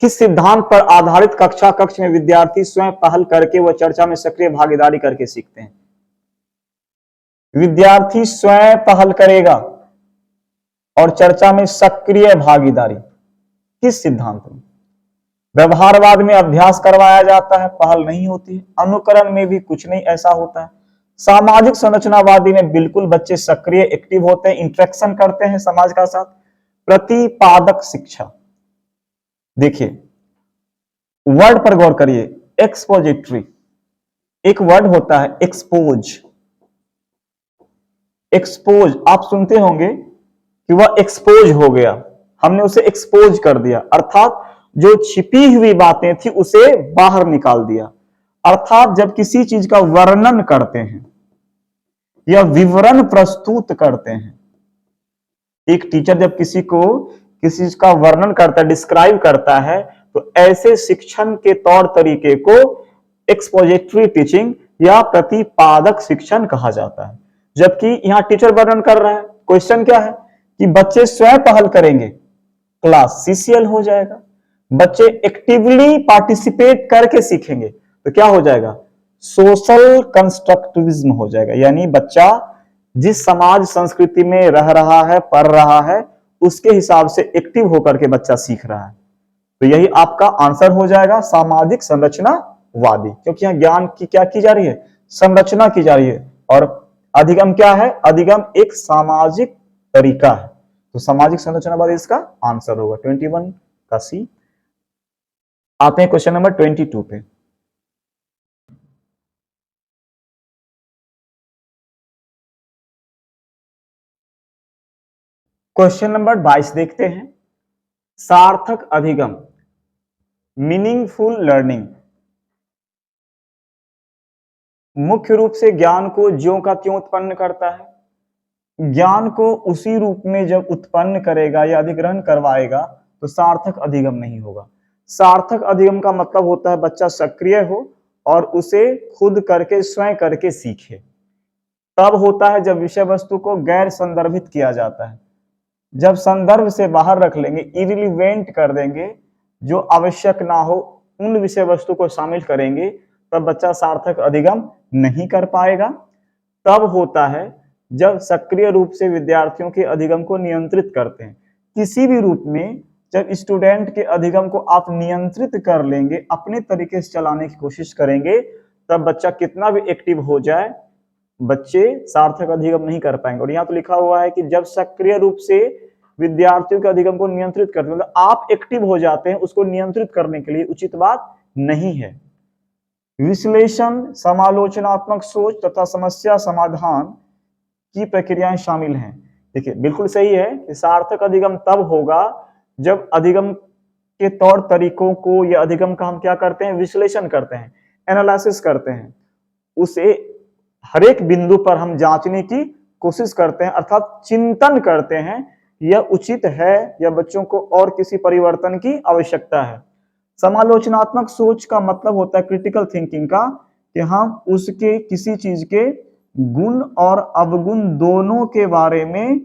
किस सिद्धांत पर आधारित कक्षा कक्ष में विद्यार्थी स्वयं पहल करके व चर्चा में सक्रिय भागीदारी करके सीखते हैं? विद्यार्थी स्वयं पहल करेगा और चर्चा में सक्रिय भागीदारी, किस सिद्धांत में? व्यवहारवाद में अभ्यास करवाया जाता है, पहल नहीं होती है। अनुकरण में भी कुछ नहीं ऐसा होता है। सामाजिक संरचनावादी में बिल्कुल बच्चे सक्रिय, एक्टिव होते हैं, इंटरेक्शन करते हैं समाज का साथ। प्रतिपादक शिक्षा, देखिए वर्ड पर गौर करिए, एक्सपोजिटरी, एक वर्ड होता है एक्सपोज। एक्सपोज आप सुनते होंगे कि वह एक्सपोज हो गया, हमने उसे एक्सपोज कर दिया, अर्थात जो छिपी हुई बातें थी उसे बाहर निकाल दिया। अर्थात जब किसी चीज का वर्णन करते हैं या विवरण प्रस्तुत करते हैं, एक टीचर जब किसी चीज का वर्णन करता है, डिस्क्राइब करता है, तो ऐसे शिक्षण के तौर तरीके को एक्सपोजिटरी टीचिंग या प्रतिपादक शिक्षण कहा जाता है। जबकि यहां टीचर वर्णन कर रहा है, क्वेश्चन क्या है कि बच्चे स्वयं पहल करेंगे, क्लास सीसीएल हो जाएगा। बच्चे एक्टिवली पार्टिसिपेट करके सीखेंगे तो क्या हो जाएगा, सोशल कंस्ट्रक्टिविज्म हो जाएगा। यानी बच्चा जिस समाज संस्कृति में रह रहा है, पढ़ रहा है, उसके हिसाब से एक्टिव होकर के बच्चा सीख रहा है। तो यही आपका आंसर हो जाएगा, सामाजिक संरचनावादी, क्योंकि यहां ज्ञान की क्या की जा रही है, संरचना की जा रही है। और अधिगम क्या है, अधिगम एक सामाजिक तरीका है, तो सामाजिक संरचनावादी इसका आंसर होगा 21 का सी। आते हैं क्वेश्चन नंबर 22 पे। क्वेश्चन नंबर 22 देखते हैं। सार्थक अधिगम, मीनिंगफुल लर्निंग, मुख्य रूप से ज्ञान को ज्यों का त्यों उत्पन्न करता है। ज्ञान को उसी रूप में जब उत्पन्न करेगा या अधिग्रहण करवाएगा तो सार्थक अधिगम नहीं होगा। सार्थक अधिगम का मतलब होता है बच्चा सक्रिय हो और उसे खुद करके स्वयं करके सीखे। तब होता है जब विषय वस्तु को गैर संदर्भित किया जाता है। जब संदर्भ से बाहर रख लेंगे, इरिलीवेंट कर देंगे, जो आवश्यक ना हो उन विषय वस्तु को शामिल करेंगे, तब बच्चा सार्थक अधिगम नहीं कर पाएगा। तब होता है जब सक्रिय रूप से विद्यार्थियों के अधिगम को नियंत्रित करते हैं। किसी भी रूप में जब स्टूडेंट के अधिगम को आप नियंत्रित कर लेंगे, अपने तरीके से चलाने की कोशिश करेंगे, तब बच्चा कितना भी एक्टिव हो जाए, बच्चे सार्थक अधिगम नहीं कर पाएंगे। और यहाँ तो लिखा हुआ है कि जब सक्रिय रूप से विद्यार्थियों के अधिगम को नियंत्रित करते हैं, मतलब आप एक्टिव हो जाते हैं, उसको नियंत्रित करने के लिए उचित बात नहीं है। विश्लेषण, समालोचनात्मक सोच तथा समस्या समाधान की प्रक्रियाएं शामिल हैं। देखिए बिल्कुल सही है कि सार्थक अधिगम तब होगा जब अधिगम के तौर तरीकों को या अधिगम का हम क्या करते हैं, विश्लेषण करते हैं, एनालिसिस करते हैं, उसे हर एक बिंदु पर हम जांचने की कोशिश करते हैं, अर्थात चिंतन करते हैं यह उचित है या बच्चों को और किसी परिवर्तन की आवश्यकता है। समालोचनात्मक सोच का मतलब होता है क्रिटिकल थिंकिंग का, कि हम उसके किसी चीज के गुण और अवगुण दोनों के बारे में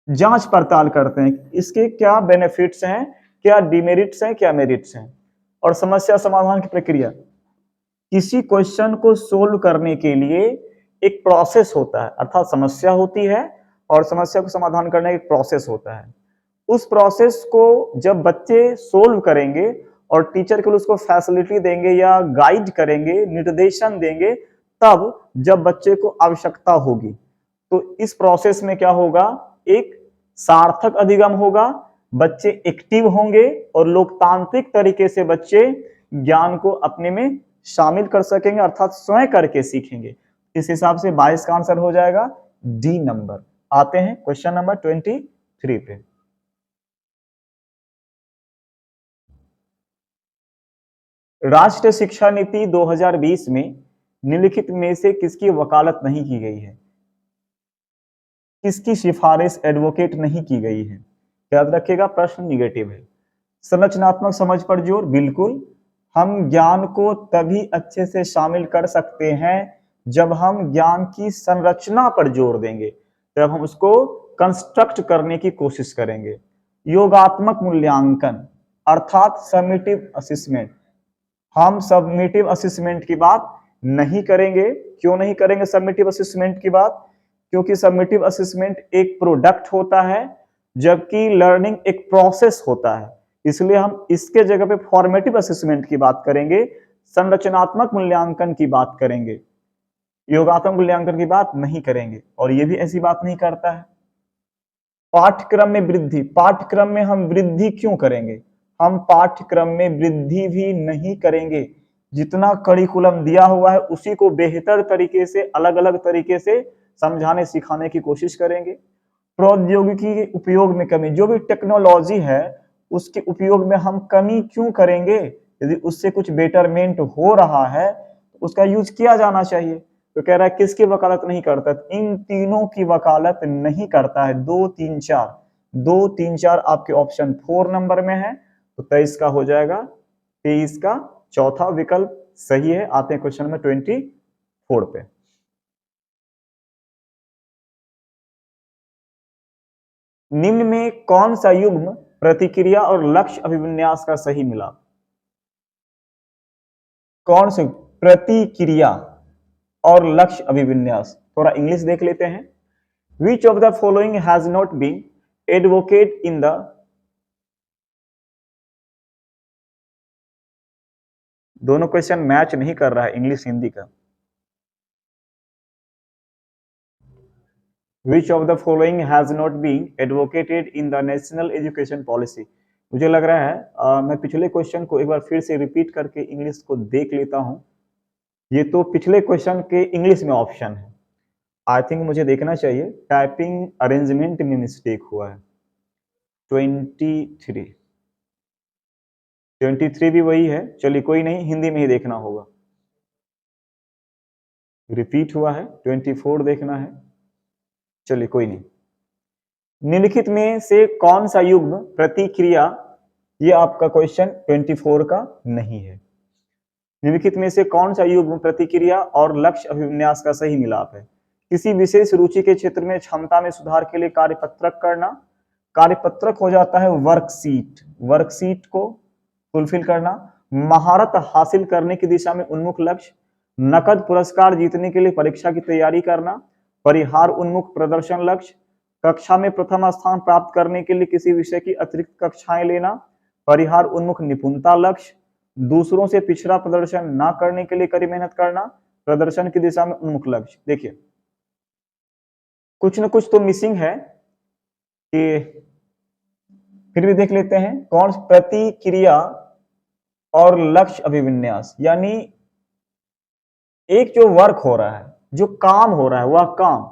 जांच पड़ताल करते हैं, इसके क्या बेनिफिट्स हैं, क्या डिमेरिट्स हैं, क्या मेरिट्स हैं। और समस्या समाधान की प्रक्रिया, किसी क्वेश्चन को सोल्व करने के लिए एक प्रोसेस होता है, अर्थात समस्या होती है और समस्या को समाधान करने का एक प्रोसेस होता है। उस प्रोसेस को जब बच्चे सोल्व करेंगे और टीचर के लिए उसको फैसिलिटी देंगे या गाइड करेंगे, निर्देशन देंगे, तब जब बच्चे को आवश्यकता होगी, तो इस प्रोसेस में क्या होगा, एक सार्थक अधिगम होगा, बच्चे एक्टिव होंगे और लोकतांत्रिक तरीके से बच्चे ज्ञान को अपने में शामिल कर सकेंगे, अर्थात स्वयं करके सीखेंगे। इस हिसाब से 22 का आंसर हो जाएगा डी नंबर। आते हैं क्वेश्चन नंबर 23 पे। राष्ट्रीय शिक्षा नीति 2020 में निम्नलिखित में से किसकी वकालत नहीं की गई है, किसकी सिफारिश एडवोकेट नहीं की गई है। याद रखिएगा प्रश्न निगेटिव है। संरचनात्मक समझ पर जोर, बिल्कुल हम ज्ञान को तभी अच्छे से शामिल कर सकते हैं जब हम ज्ञान की संरचना पर जोर देंगे, जब हम उसको कंस्ट्रक्ट करने की कोशिश करेंगे। योगात्मक मूल्यांकन अर्थात समेटिव असेसमेंट, हम सबमिटिव असेसमेंट की बात नहीं करेंगे। क्यों नहीं करेंगे सबमिटिव असेसमेंट की बात, क्योंकि सबमिटिव असेसमेंट एक प्रोडक्ट होता है जबकि लर्निंग एक प्रोसेस होता है, इसलिए हम इसके जगह पे फॉर्मेटिव असेसमेंट की बात करेंगे, संरचनात्मक मूल्यांकन की बात करेंगे, योगात्मक मूल्यांकन की बात नहीं करेंगे। और ये भी ऐसी बात नहीं करता है। पाठ्यक्रम में वृद्धि, पाठ्यक्रम में हम वृद्धि क्यों करेंगे, हम पाठ्यक्रम में वृद्धि भी नहीं करेंगे, जितना करिकुलम दिया हुआ है उसी को बेहतर तरीके से अलग अलग तरीके से समझाने सिखाने की कोशिश करेंगे। प्रौद्योगिकी के उपयोग में कमी, जो भी टेक्नोलॉजी है उसके उपयोग में हम कमी क्यों करेंगे, यदि उससे कुछ बेटरमेंट हो रहा है तो उसका यूज किया जाना चाहिए। तो कह रहा है किसकी वकालत नहीं करता, इन तीनों की वकालत नहीं करता है। 2 3 4, 2 3 4 आपके ऑप्शन 4 नंबर में है, तो 23 का हो जाएगा 23 का चौथा विकल्प सही है। आते हैं क्वेश्चन नंबर 24 पे। निम्न में कौन सा युग्म प्रतिक्रिया और लक्ष्य अभिविन्यास का सही मिलाप, कौन से प्रतिक्रिया और लक्ष्य अभिविन्यास, थोड़ा इंग्लिश देख लेते हैं। Which of the following has not been advocate in the, दोनों क्वेश्चन मैच नहीं कर रहा है इंग्लिश हिंदी का। Which of the following has not been advocated in the national education policy. मुझे लग रहा है मैं पिछले क्वेश्चन को एक बार फिर से रिपीट करके इंग्लिश को देख लेता हूं। ये तो पिछले क्वेश्चन के इंग्लिश में ऑप्शन है, आई थिंक मुझे देखना चाहिए, टाइपिंग अरेंजमेंट में मिस्टेक हुआ है। 23 23 भी वही है, चलिए कोई नहीं, हिंदी में ही देखना होगा। रिपीट हुआ है, 24 देखना है। चलिए कोई नहीं। निम्नलिखित में से कौन सा युग्म प्रतिक्रिया, ये आपका क्वेश्चन 24 का नहीं है। निम्नलिखित में से कौन सा युग्म प्रतिक्रिया और लक्ष्य अभिविन्यास का सही मिलाप है? किसी विशेष रुचि के क्षेत्र में क्षमता में सुधार के लिए कार्यपत्रक करना। कार्यपत्रक हो जाता है वर्कशीट, वर्कशीट को फुलफिल करना। महारत हासिल करने की दिशा में उन्मुख लक्ष्य। नकद पुरस्कार जीतने के लिए परीक्षा की तैयारी करना। परिहार उन्मुख प्रदर्शन लक्ष्य। कक्षा में प्रथम स्थान प्राप्त करने के लिए किसी विषय की अतिरिक्त कक्षाएं लेना। परिहार उन्मुख निपुणता लक्ष्य। दूसरों से पिछड़ा प्रदर्शन ना करने के लिए कड़ी मेहनत करना। प्रदर्शन की दिशा में उन्मुख लक्ष्य। देखिए कुछ न कुछ तो मिसिंग है, कि फिर भी देख लेते हैं। कौन प्रतिक्रिया और लक्ष्य अभिविन्यास, यानी एक जो वर्क हो रहा है, जो काम हो रहा है, वह काम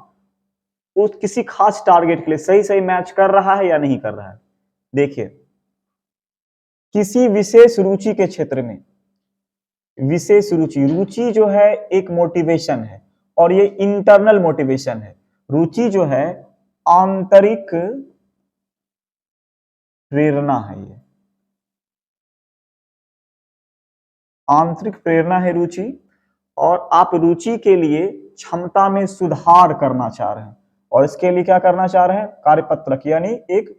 उस किसी खास टारगेट के लिए सही सही मैच कर रहा है या नहीं कर रहा है। देखिए किसी विशेष रुचि के क्षेत्र में, विशेष रुचि, रुचि जो है एक मोटिवेशन है और ये इंटरनल मोटिवेशन है। रुचि जो है आंतरिक प्रेरणा है, ये आंतरिक प्रेरणा है रुचि। और आप रुचि के लिए क्षमता में सुधार करना चाह रहे हैं और इसके लिए क्या करना चाह रहे हैं? कार्यपत्रक, यानी एक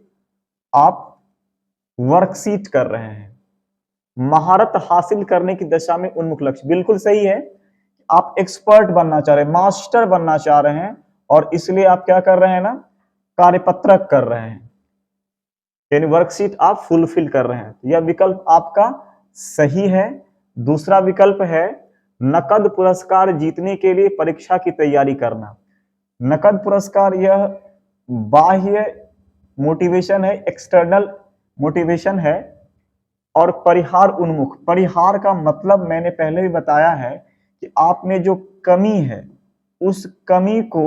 आप वर्कशीट कर रहे हैं। महारत हासिल करने की दिशा में उन्मुख लक्ष्य, बिल्कुल सही है। आप एक्सपर्ट बनना चाह रहे हैं, मास्टर बनना चाह रहे हैं और इसलिए आप क्या कर रहे हैं ना, कार्यपत्रक कर रहे हैं, यानी वर्कशीट आप फुलफिल कर रहे हैं। यह विकल्प आपका सही है। दूसरा विकल्प है नकद पुरस्कार जीतने के लिए परीक्षा की तैयारी करना। नकद पुरस्कार यह बाह्य मोटिवेशन है, एक्सटर्नल मोटिवेशन है। और परिहार उन्मुख, परिहार का मतलब मैंने पहले भी बताया है कि आप में जो कमी है उस कमी को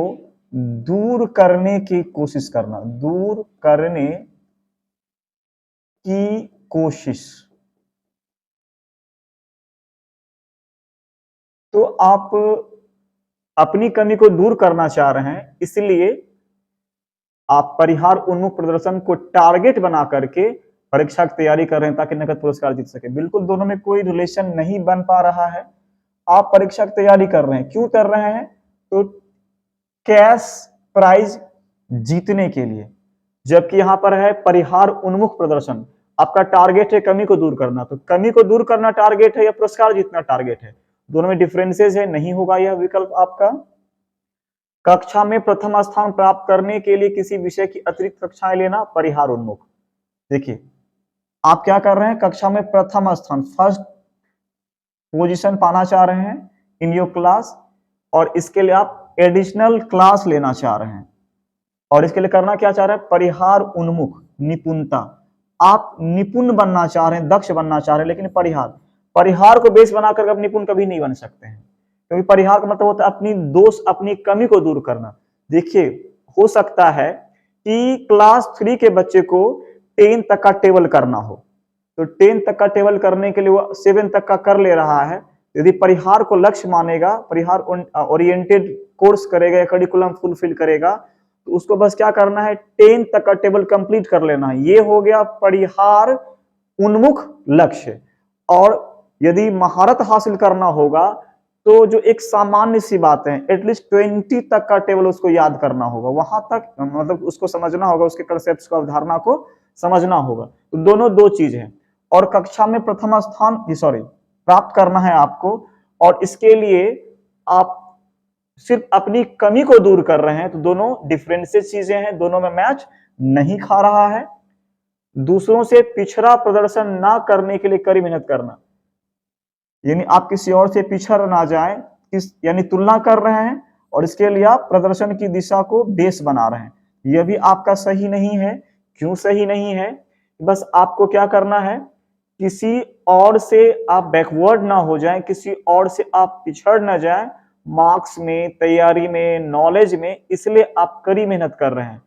दूर करने की कोशिश करना, दूर करने की कोशिश। तो आप अपनी कमी को दूर करना चाह रहे हैं, इसलिए आप परिहार उन्मुख प्रदर्शन को टारगेट बना करके परीक्षा की तैयारी कर रहे हैं ताकि नकद पुरस्कार जीत सके। बिल्कुल दोनों में कोई रिलेशन नहीं बन पा रहा है। आप परीक्षा की तैयारी कर रहे हैं, क्यों कर रहे हैं? तो कैश प्राइज जीतने के लिए, जबकि यहां पर है परिहार उन्मुख प्रदर्शन। आपका टारगेट है कमी को दूर करना, तो कमी को दूर करना टारगेट है या पुरस्कार जीतना टारगेट है? दोनों में डिफरेंसेस है, नहीं होगा यह विकल्प आपका। कक्षा में प्रथम स्थान प्राप्त करने के लिए किसी विषय की अतिरिक्त कक्षाएं लेना, परिहार उन्मुख। देखिए आप क्या कर रहे हैं, कक्षा में प्रथम स्थान, फर्स्ट पोजीशन पाना चाह रहे हैं इन योर क्लास, और इसके लिए आप एडिशनल क्लास लेना चाह रहे हैं। और इसके लिए करना क्या चाह रहे हैं? परिहार उन्मुख निपुणता। आप निपुण बनना चाह रहे हैं, दक्ष बनना चाह रहे हैं, लेकिन परिहार, परिहार को बेस बनाकर आप निपुण कभी नहीं बन सकते हैं, क्योंकि परिहार का मतलब होता है अपनी दोष, अपनी कमी को दूर करना। देखिए हो सकता है कि क्लास 3 के बच्चे को 10 तक का टेबल करना हो, तो 10 तक का टेबल करने के लिए वो 7 तक का कर ले रहा है। यदि परिहार को लक्ष्य मानेगा, परिहार ओरिएंटेड कोर्स करेगा या करिकुलम फुलफिल करेगा, तो उसको बस क्या करना है, 10 तक का टेबल कंप्लीट कर लेना है। ये हो गया परिहार उन्मुख लक्ष्य। और यदि महारत हासिल करना होगा तो जो एक सामान्य सी बात है, एटलीस्ट 20 तक का टेबल उसको याद करना होगा, वहां तक मतलब उसको समझना होगा, उसके कंसेप्ट्स को, अवधारणा को समझना होगा। तो दोनों दो चीज है। और कक्षा में प्रथम स्थान प्राप्त करना है आपको, और इसके लिए आप सिर्फ अपनी कमी को दूर कर रहे हैं, तो दोनों डिफरेंसेस चीजें हैं, दोनों में मैच नहीं खा रहा है। दूसरों से पिछड़ा प्रदर्शन ना करने के लिए कड़ी मेहनत करना, यानी आप किसी और से पिछड़ ना जाए, यानी तुलना कर रहे हैं और इसके लिए आप प्रदर्शन की दिशा को बेस बना रहे हैं। यह भी आपका सही नहीं है। क्यों सही नहीं है? बस आपको क्या करना है, किसी और से आप बैकवर्ड ना हो जाएं, किसी और से आप पिछड़ ना जाएं मार्क्स में, तैयारी में, नॉलेज में, इसलिए आप कड़ी मेहनत कर रहे हैं।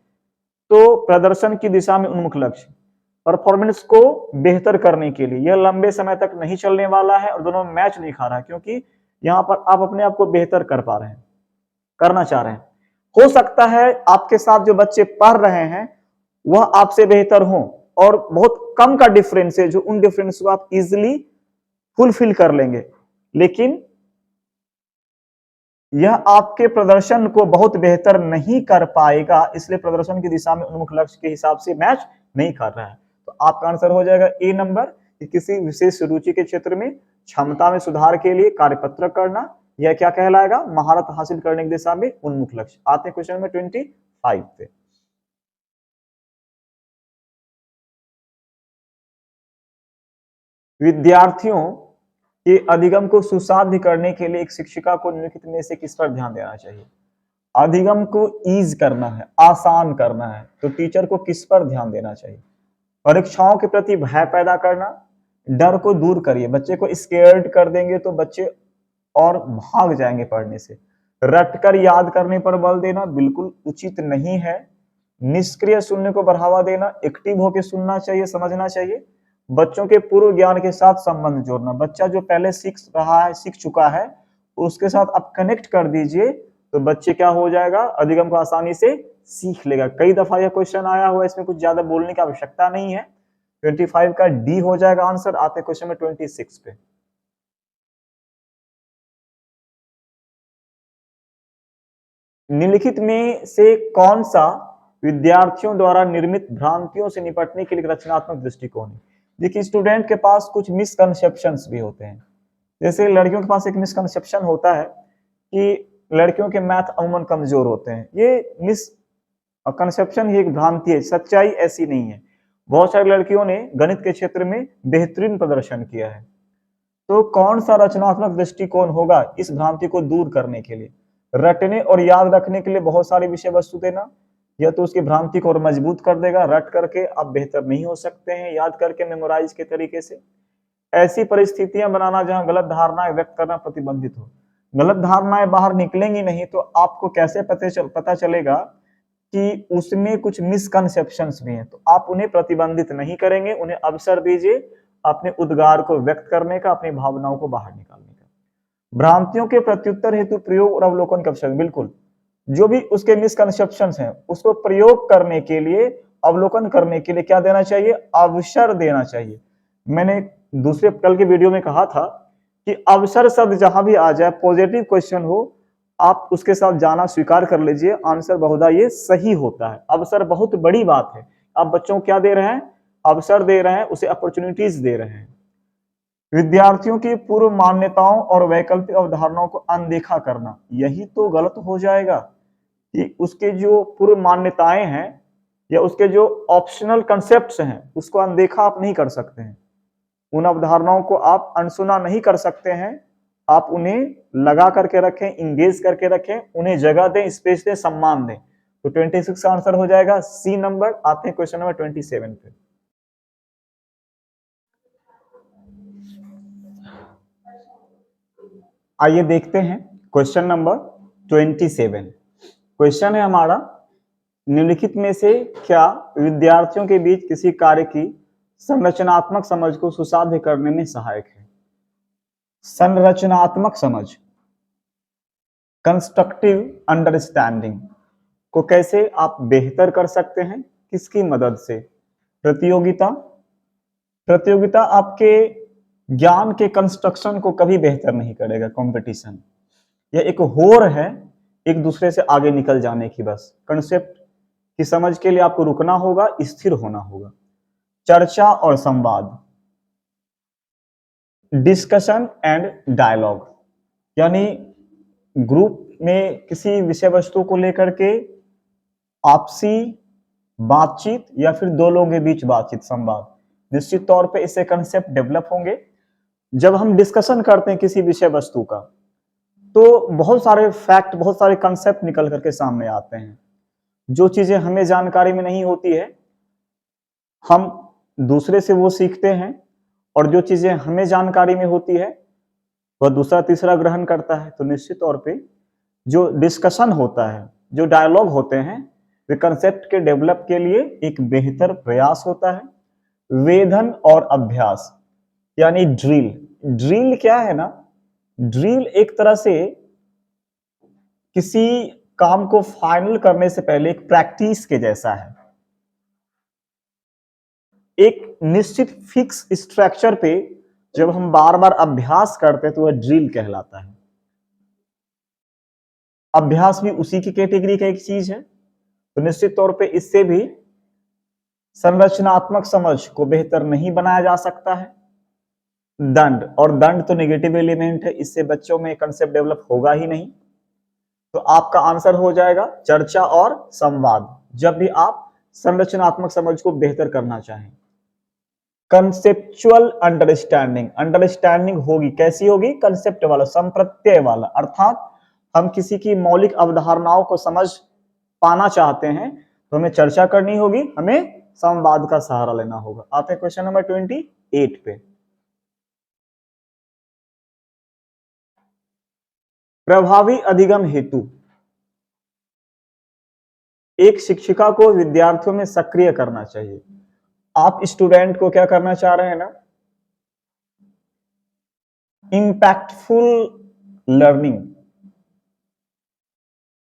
तो प्रदर्शन की दिशा में उन्मुख लक्ष्य, परफॉर्मेंस को बेहतर करने के लिए, यह लंबे समय तक नहीं चलने वाला है और दोनों में मैच नहीं खा रहा है, क्योंकि यहाँ पर आप अपने आप को बेहतर कर पा रहे हैं, करना चाह रहे हैं। हो सकता है आपके साथ जो बच्चे पढ़ रहे हैं वह आपसे बेहतर हो, और बहुत कम का डिफरेंस है, जो उन डिफरेंस को आप इजिली फुलफिल कर लेंगे, लेकिन यह आपके प्रदर्शन को बहुत बेहतर नहीं कर पाएगा, इसलिए प्रदर्शन की दिशा में उन्मुख लक्ष्य के हिसाब से मैच नहीं कर रहा है। तो आपका आंसर हो जाएगा ए नंबर, कि किसी विशेष रुचि के क्षेत्र में क्षमता में सुधार के लिए कार्यपत्र करना, यह क्या कहलाएगा, महारत हासिल करने की दिशा में उन्मुख लक्ष्य। आते हैं क्वेश्चन नंबर 25 पे। विद्यार्थियों के अधिगम को सुसाध्य करने के लिए एक शिक्षिका को निम्नलिखित में से किस पर ध्यान देना चाहिए। अधिगम को ईज करना है, आसान करना है, तो टीचर को किस पर ध्यान देना चाहिए। परीक्षाओं के प्रति भय पैदा करना, डर को दूर करिए, बच्चे को स्केयर्ड कर देंगे तो बच्चे और भाग जाएंगे पढ़ने से। रटकर याद करने पर बल देना बिल्कुल उचित नहीं है। निष्क्रिय सुनने को बढ़ावा देना, एक्टिव होकर सुनना चाहिए, समझना चाहिए। बच्चों के पूर्व ज्ञान के साथ संबंध जोड़ना, बच्चा जो पहले सीख रहा है, सीख चुका है, उसके साथ आप कनेक्ट कर दीजिए तो बच्चे क्या हो जाएगा, अधिगम को आसानी से सीख लेगा। कई दफा यह क्वेश्चन आया हुआ है, इसमें कुछ ज्यादा बोलने की आवश्यकता नहीं है। 25 का डी हो जाएगा आंसर। आते क्वेश्चन में 26 पे। निम्नलिखित में से कौन सा विद्यार्थियों द्वारा निर्मित भ्रांतियों से निपटने के लिए रचनात्मक दृष्टिकोण है। देखिए, स्टूडेंट के पास कुछ मिसकंसेप्शंस भी होते हैं। जैसे लड़कियों के पास एक मिसकंसेप्शन होता है कि लड़कियों के मैथ अमूमन कमजोर होते हैं। ये मिसकंसेप्शन ही एक भ्रांति है, सच्चाई ऐसी नहीं है। बहुत सारी लड़कियों ने गणित के क्षेत्र में बेहतरीन प्रदर्शन किया है। तो कौन सा रचनात्मक दृष्टिकोण होगा इस भ्रांति को दूर करने के लिए। रटने और याद रखने के लिए बहुत सारी विषय वस्तु देना, यह तो उसकी भ्रांति को और मजबूत कर देगा। रट करके आप बेहतर नहीं हो सकते हैं, याद करके मेमोराइज के तरीके से। ऐसी परिस्थितियां बनाना जहां गलत धारणाएं व्यक्त करना प्रतिबंधित हो। गलत धारणाएं बाहर निकलेंगी नहीं तो आपको कैसे पता चलेगा कि उसमें कुछ मिसकंसेप्शंस भी हैं। तो आप उन्हें प्रतिबंधित नहीं करेंगे, उन्हें अवसर दीजिए अपने उद्गार को व्यक्त करने का, अपनी भावनाओं को बाहर निकालने का। भ्रांतियों के प्रत्युत्तर हेतु प्रयोग और अवलोकन का अवसर, बिल्कुल जो भी उसके मिसकंसेप्शंस हैं उसको प्रयोग करने के लिए, अवलोकन करने के लिए क्या देना चाहिए, अवसर देना चाहिए। मैंने दूसरे कल के वीडियो में कहा था कि अवसर शब्द जहां भी आ जाए, पॉजिटिव क्वेश्चन हो, आप उसके साथ जाना स्वीकार कर लीजिए, आंसर बहुधा ये सही होता है। अवसर बहुत बड़ी बात है। आप बच्चों को क्या दे रहे हैं, अवसर दे रहे हैं, उसे अपॉर्चुनिटीज दे रहे हैं। विद्यार्थियों की पूर्व मान्यताओं और वैकल्पिक अवधारणाओं को अनदेखा करना, यही तो गलत हो जाएगा कि उसके जो पूर्व मान्यताएं हैं या उसके जो ऑप्शनल कंसेप्ट्स हैं उसको अनदेखा आप नहीं कर सकते हैं। उन अवधारणाओं को आप अनसुना नहीं कर सकते हैं। आप उन्हें लगा करके रखें, इंगेज करके रखें, उन्हें जगह दें, स्पेस दें, सम्मान दें। तो 26 का आंसर हो जाएगा सी नंबर। आते हैं क्वेश्चन नंबर 27 पे। आइए देखते हैं क्वेश्चन नंबर 27। क्वेश्चन है हमारा, निम्नलिखित में से क्या विद्यार्थियों के बीच किसी कार्य की संरचनात्मक समझ को सुसाध्य करने में सहायक है। संरचनात्मक समझ, कंस्ट्रक्टिव अंडरस्टैंडिंग को कैसे आप बेहतर कर सकते हैं, किसकी मदद से। प्रतियोगिता, प्रतियोगिता आपके ज्ञान के कंस्ट्रक्शन को कभी बेहतर नहीं करेगा। कंपटीशन यह एक होड़ है एक दूसरे से आगे निकल जाने की। बस कंसेप्ट की समझ के लिए आपको रुकना होगा, स्थिर होना होगा। चर्चा और संवाद, डिस्कशन एंड डायलॉग, यानी ग्रुप में किसी विषय वस्तु को लेकर के आपसी बातचीत या फिर दो लोगों के बीच बातचीत, संवाद, निश्चित तौर पे इससे कंसेप्ट डेवलप होंगे। जब हम डिस्कशन करते हैं किसी विषय वस्तु का तो बहुत सारे फैक्ट, बहुत सारे कंसेप्ट निकल करके सामने आते हैं। जो चीजें हमें जानकारी में नहीं होती है हम दूसरे से वो सीखते हैं, और जो चीजें हमें जानकारी में होती है वह दूसरा तीसरा ग्रहण करता है। तो निश्चित तौर पे जो डिस्कशन होता है, जो डायलॉग होते हैं, वे कंसेप्ट के डेवलप के लिए एक बेहतर प्रयास होता है। वेधन और अभ्यास, यानी ड्रिल। ड्रिल क्या है ना, ड्रिल एक तरह से किसी काम को फाइनल करने से पहले एक प्रैक्टिस के जैसा है। एक निश्चित फिक्स स्ट्रक्चर पे जब हम बार बार अभ्यास करते हैं तो वह ड्रिल कहलाता है। अभ्यास भी उसी की कैटेगरी का एक चीज है। तो निश्चित तौर पे इससे भी संरचनात्मक समझ को बेहतर नहीं बनाया जा सकता है। दंड, और दंड तो नेगेटिव एलिमेंट है, इससे बच्चों में कंसेप्ट डेवलप होगा ही नहीं। तो आपका आंसर हो जाएगा चर्चा और संवाद, जब भी आप संरचनात्मक समझ को बेहतर करना चाहें। कंसेप्चुअल अंडरस्टैंडिंग, अंडरस्टैंडिंग होगी, कैसी होगी? कंसेप्ट वाला, संप्रत्यय वाला, अर्थात हम किसी की मौलिक अवधारणाओं को समझ पाना चाहते हैं तो हमें चर्चा करनी होगी, हमें संवाद का सहारा लेना होगा। आते हैं क्वेश्चन नंबर 28 पे। प्रभावी अधिगम हेतु एक शिक्षिका को विद्यार्थियों में सक्रिय करना चाहिए। आप स्टूडेंट को क्या करना चाह रहे हैं ना, इंपैक्टफुल लर्निंग।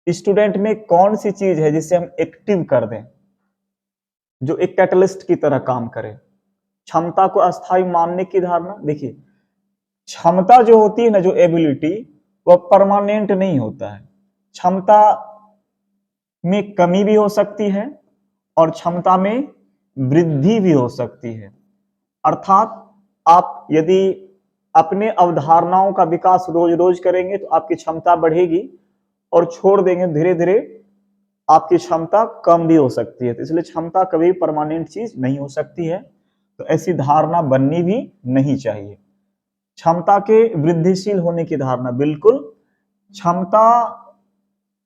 स्टूडेंट में कौन सी चीज है जिसे हम एक्टिव कर दें, जो एक कैटलिस्ट की तरह काम करे। क्षमता को अस्थायी मानने की धारणा। देखिए, क्षमता जो होती है ना, जो एबिलिटी, वह परमानेंट नहीं होता है। क्षमता में कमी भी हो सकती है और क्षमता में वृद्धि भी हो सकती है। अर्थात आप यदि अपने अवधारणाओं का विकास रोज रोज करेंगे तो आपकी क्षमता बढ़ेगी, और छोड़ देंगे धीरे धीरे आपकी क्षमता कम भी हो सकती है। तो इसलिए क्षमता कभी परमानेंट चीज नहीं हो सकती है, तो ऐसी धारणा बननी भी नहीं चाहिए। क्षमता के वृद्धिशील होने की धारणा, बिल्कुल क्षमता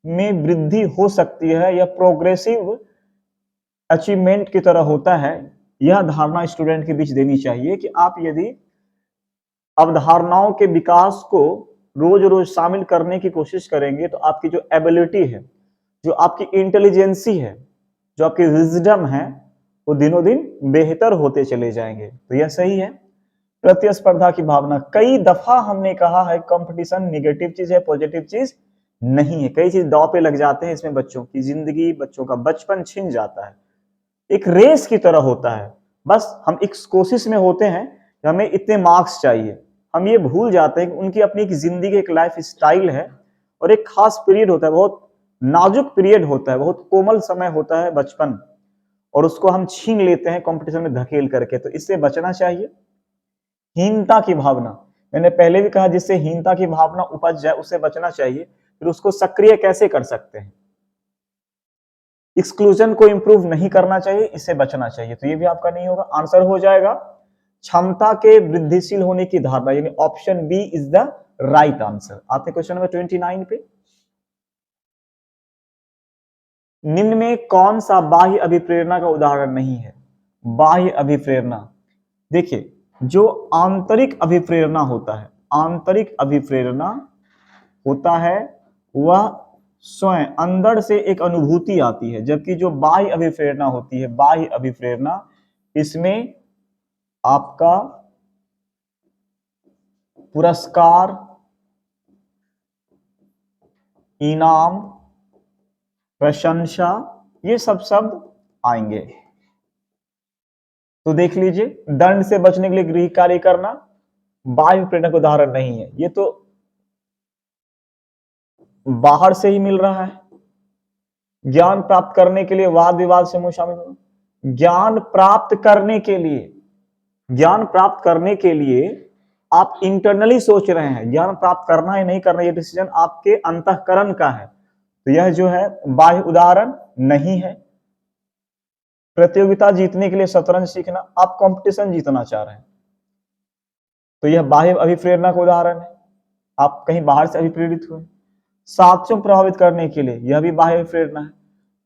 में वृद्धि हो सकती है, या प्रोग्रेसिव अचीवमेंट की तरह होता है, यह धारणा स्टूडेंट के बीच देनी चाहिए कि आप यदि अवधारणाओं के विकास को रोज रोज शामिल करने की कोशिश करेंगे तो आपकी जो एबिलिटी है, जो आपकी इंटेलिजेंसी है, जो आपकी विजडम है, वो दिनों दिन बेहतर होते चले जाएंगे। तो यह सही है। प्रतिस्पर्धा की भावना, कई दफा हमने कहा है कंपटीशन नेगेटिव चीज है, पॉजिटिव चीज नहीं है। कई चीज दांव पे लग जाते हैं, इसमें बच्चों की जिंदगी, बच्चों का बचपन छिन जाता है। एक रेस की तरह होता है, बस हम एक कोशिश में होते हैं कि हमें इतने मार्क्स चाहिए। हम ये भूल जाते हैं कि उनकी अपनी एक जिंदगी, एक लाइफ स्टाइल है, और एक खास पीरियड होता है, बहुत नाजुक पीरियड होता है, बहुत कोमल समय होता है बचपन, और उसको हम छीन लेते हैं कंपटीशन में धकेल करके। तो इससे बचना चाहिए। हीनता की भावना, मैंने पहले भी कहा, जिससे हीनता की भावना उपज जाए उससे बचना चाहिए। फिर उसको सक्रिय कैसे कर सकते हैं? एक्सक्लूजन को इंप्रूव नहीं करना चाहिए, इससे बचना चाहिए। तो ये भी आपका नहीं होगा। आंसर हो जाएगा क्षमता के वृद्धिशील होने की धारणा, यानी option B is the right answer. आते क्वेश्चन नंबर 29 पे। निम्न में कौन सा बाह्य अभिप्रेरणा का उदाहरण नहीं है? बाह्य अभिप्रेरणा, देखिए, जो आंतरिक अभिप्रेरणा होता है, आंतरिक अभिप्रेरणा होता है वह स्वयं अंदर से एक अनुभूति आती है, जबकि जो बाह्य अभिप्रेरणा होती है, बाह्य अभिप्रेरणा, इसमें आपका पुरस्कार, इनाम, प्रशंसा, ये सब शब्द आएंगे। तो देख लीजिए, दंड से बचने के लिए गृह कार्य करना बाह्य प्रेरणा का उदाहरण नहीं है, ये तो बाहर से ही मिल रहा है। ज्ञान प्राप्त करने के लिए वाद विवाद से शामिल होना, ज्ञान प्राप्त करने के लिए, ज्ञान प्राप्त करने के लिए आप इंटरनली सोच रहे हैं, ज्ञान प्राप्त करना है नहीं करना, ये डिसीजन आपके अंतःकरण का है। तो यह जो है बाह्य उदाहरण नहीं है। प्रतियोगिता जीतने के लिए शतरंज सीखना, आप कंपटीशन जीतना चाह रहे हैं, तो यह बाह्य अभिप्रेरणा का उदाहरण है, आप कहीं बाहर से अभिप्रेरित हुए। साथियों को प्रभावित करने के लिए, यह भी बाह्य अभिप्रेरणा है।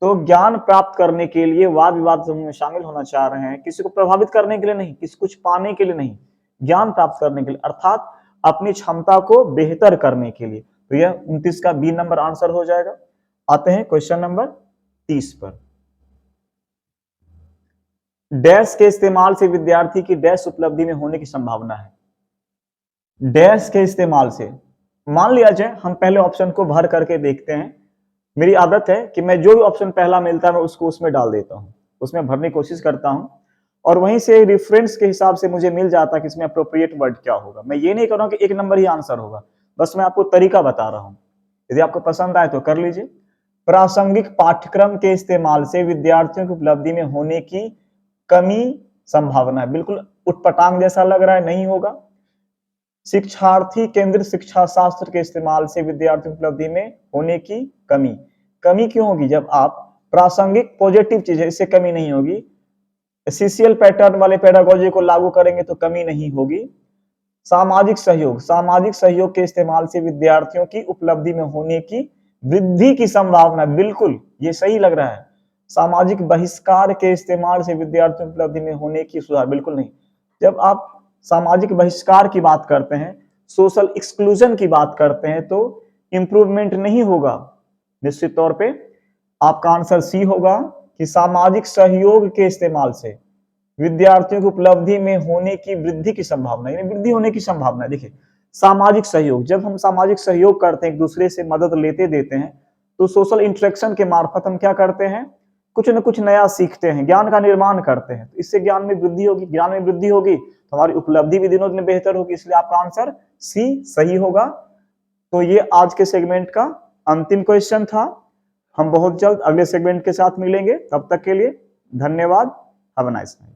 तो ज्ञान प्राप्त करने के लिए वाद विवाद समूह में शामिल होना चाह रहे हैं, किसी को प्रभावित करने के लिए नहीं, किसी कुछ पाने के लिए नहीं, ज्ञान प्राप्त करने के लिए, अर्थात अपनी क्षमता को बेहतर करने के लिए। तो यह 29 का बी नंबर आंसर हो जाएगा। आते हैं क्वेश्चन नंबर 30 पर। डैश के इस्तेमाल से विद्यार्थी की डैश उपलब्धि में होने की संभावना है। डैश के इस्तेमाल से मान लिया जाए हम पहले ऑप्शन को भर करके देखते हैं। मेरी आदत है कि मैं जो भी ऑप्शन पहला मिलता है मैं उसको उसमें डाल देता हूँ, उसमें भरने की कोशिश करता हूँ और वहीं से रेफरेंस के हिसाब से मुझे मिल जाता है कि इसमें अप्रोप्रिएट वर्ड क्या होगा। मैं ये नहीं कर रहा हूँ कि एक नंबर ही आंसर होगा, बस मैं आपको तरीका बता रहा हूँ। यदि आपको पसंद आए तो कर लीजिए। प्रासंगिक पाठ्यक्रम के इस्तेमाल से विद्यार्थियों की उपलब्धि में होने की कमी संभावना है। बिल्कुल उटपटांग जैसा लग रहा है, नहीं होगा। शिक्षार्थी केंद्रित शिक्षा शास्त्र के इस्तेमाल से विद्यार्थी उपलब्धि में होने की कमी। कमी क्यों होगी? जब आप प्रासंगिक पॉजिटिव चीज है, इससे कमी नहीं होगी। सीसीएल पैटर्न वाले पेडागोजी को लागू करेंगे तो कमी नहीं होगी। सामाजिक सहयोग, सामाजिक सहयोग के इस्तेमाल से विद्यार्थियों की उपलब्धि में होने की वृद्धि की संभावना, बिल्कुल ये सही लग रहा है। सामाजिक बहिष्कार के इस्तेमाल से विद्यार्थियों की उपलब्धि में होने की सुधार, बिल्कुल नहीं। जब आप सामाजिक बहिष्कार की बात करते हैं, सोशल एक्सक्लूजन की बात करते हैं, तो इंप्रूवमेंट नहीं होगा। निश्चित तौर पे आपका आंसर सी होगा कि सामाजिक सहयोग के इस्तेमाल से विद्यार्थियों की उपलब्धि में होने की वृद्धि की संभावना, यानी वृद्धि होने की संभावना। देखिए, सामाजिक सहयोग, जब हम सामाजिक सहयोग करते हैं, एक दूसरे से मदद लेते देते हैं, तो सोशल इंटरेक्शन के मार्फत हम क्या करते हैं? कुछ न कुछ नया सीखते हैं, ज्ञान का निर्माण करते हैं। तो इससे ज्ञान में वृद्धि होगी, ज्ञान में वृद्धि होगी तो हमारी उपलब्धि भी दिनों दिन बेहतर होगी। इसलिए आपका आंसर सी सही होगा। तो ये आज के सेगमेंट का अंतिम क्वेश्चन था। हम बहुत जल्द अगले सेगमेंट के साथ मिलेंगे, तब तक के लिए धन्यवाद। Have a nice night.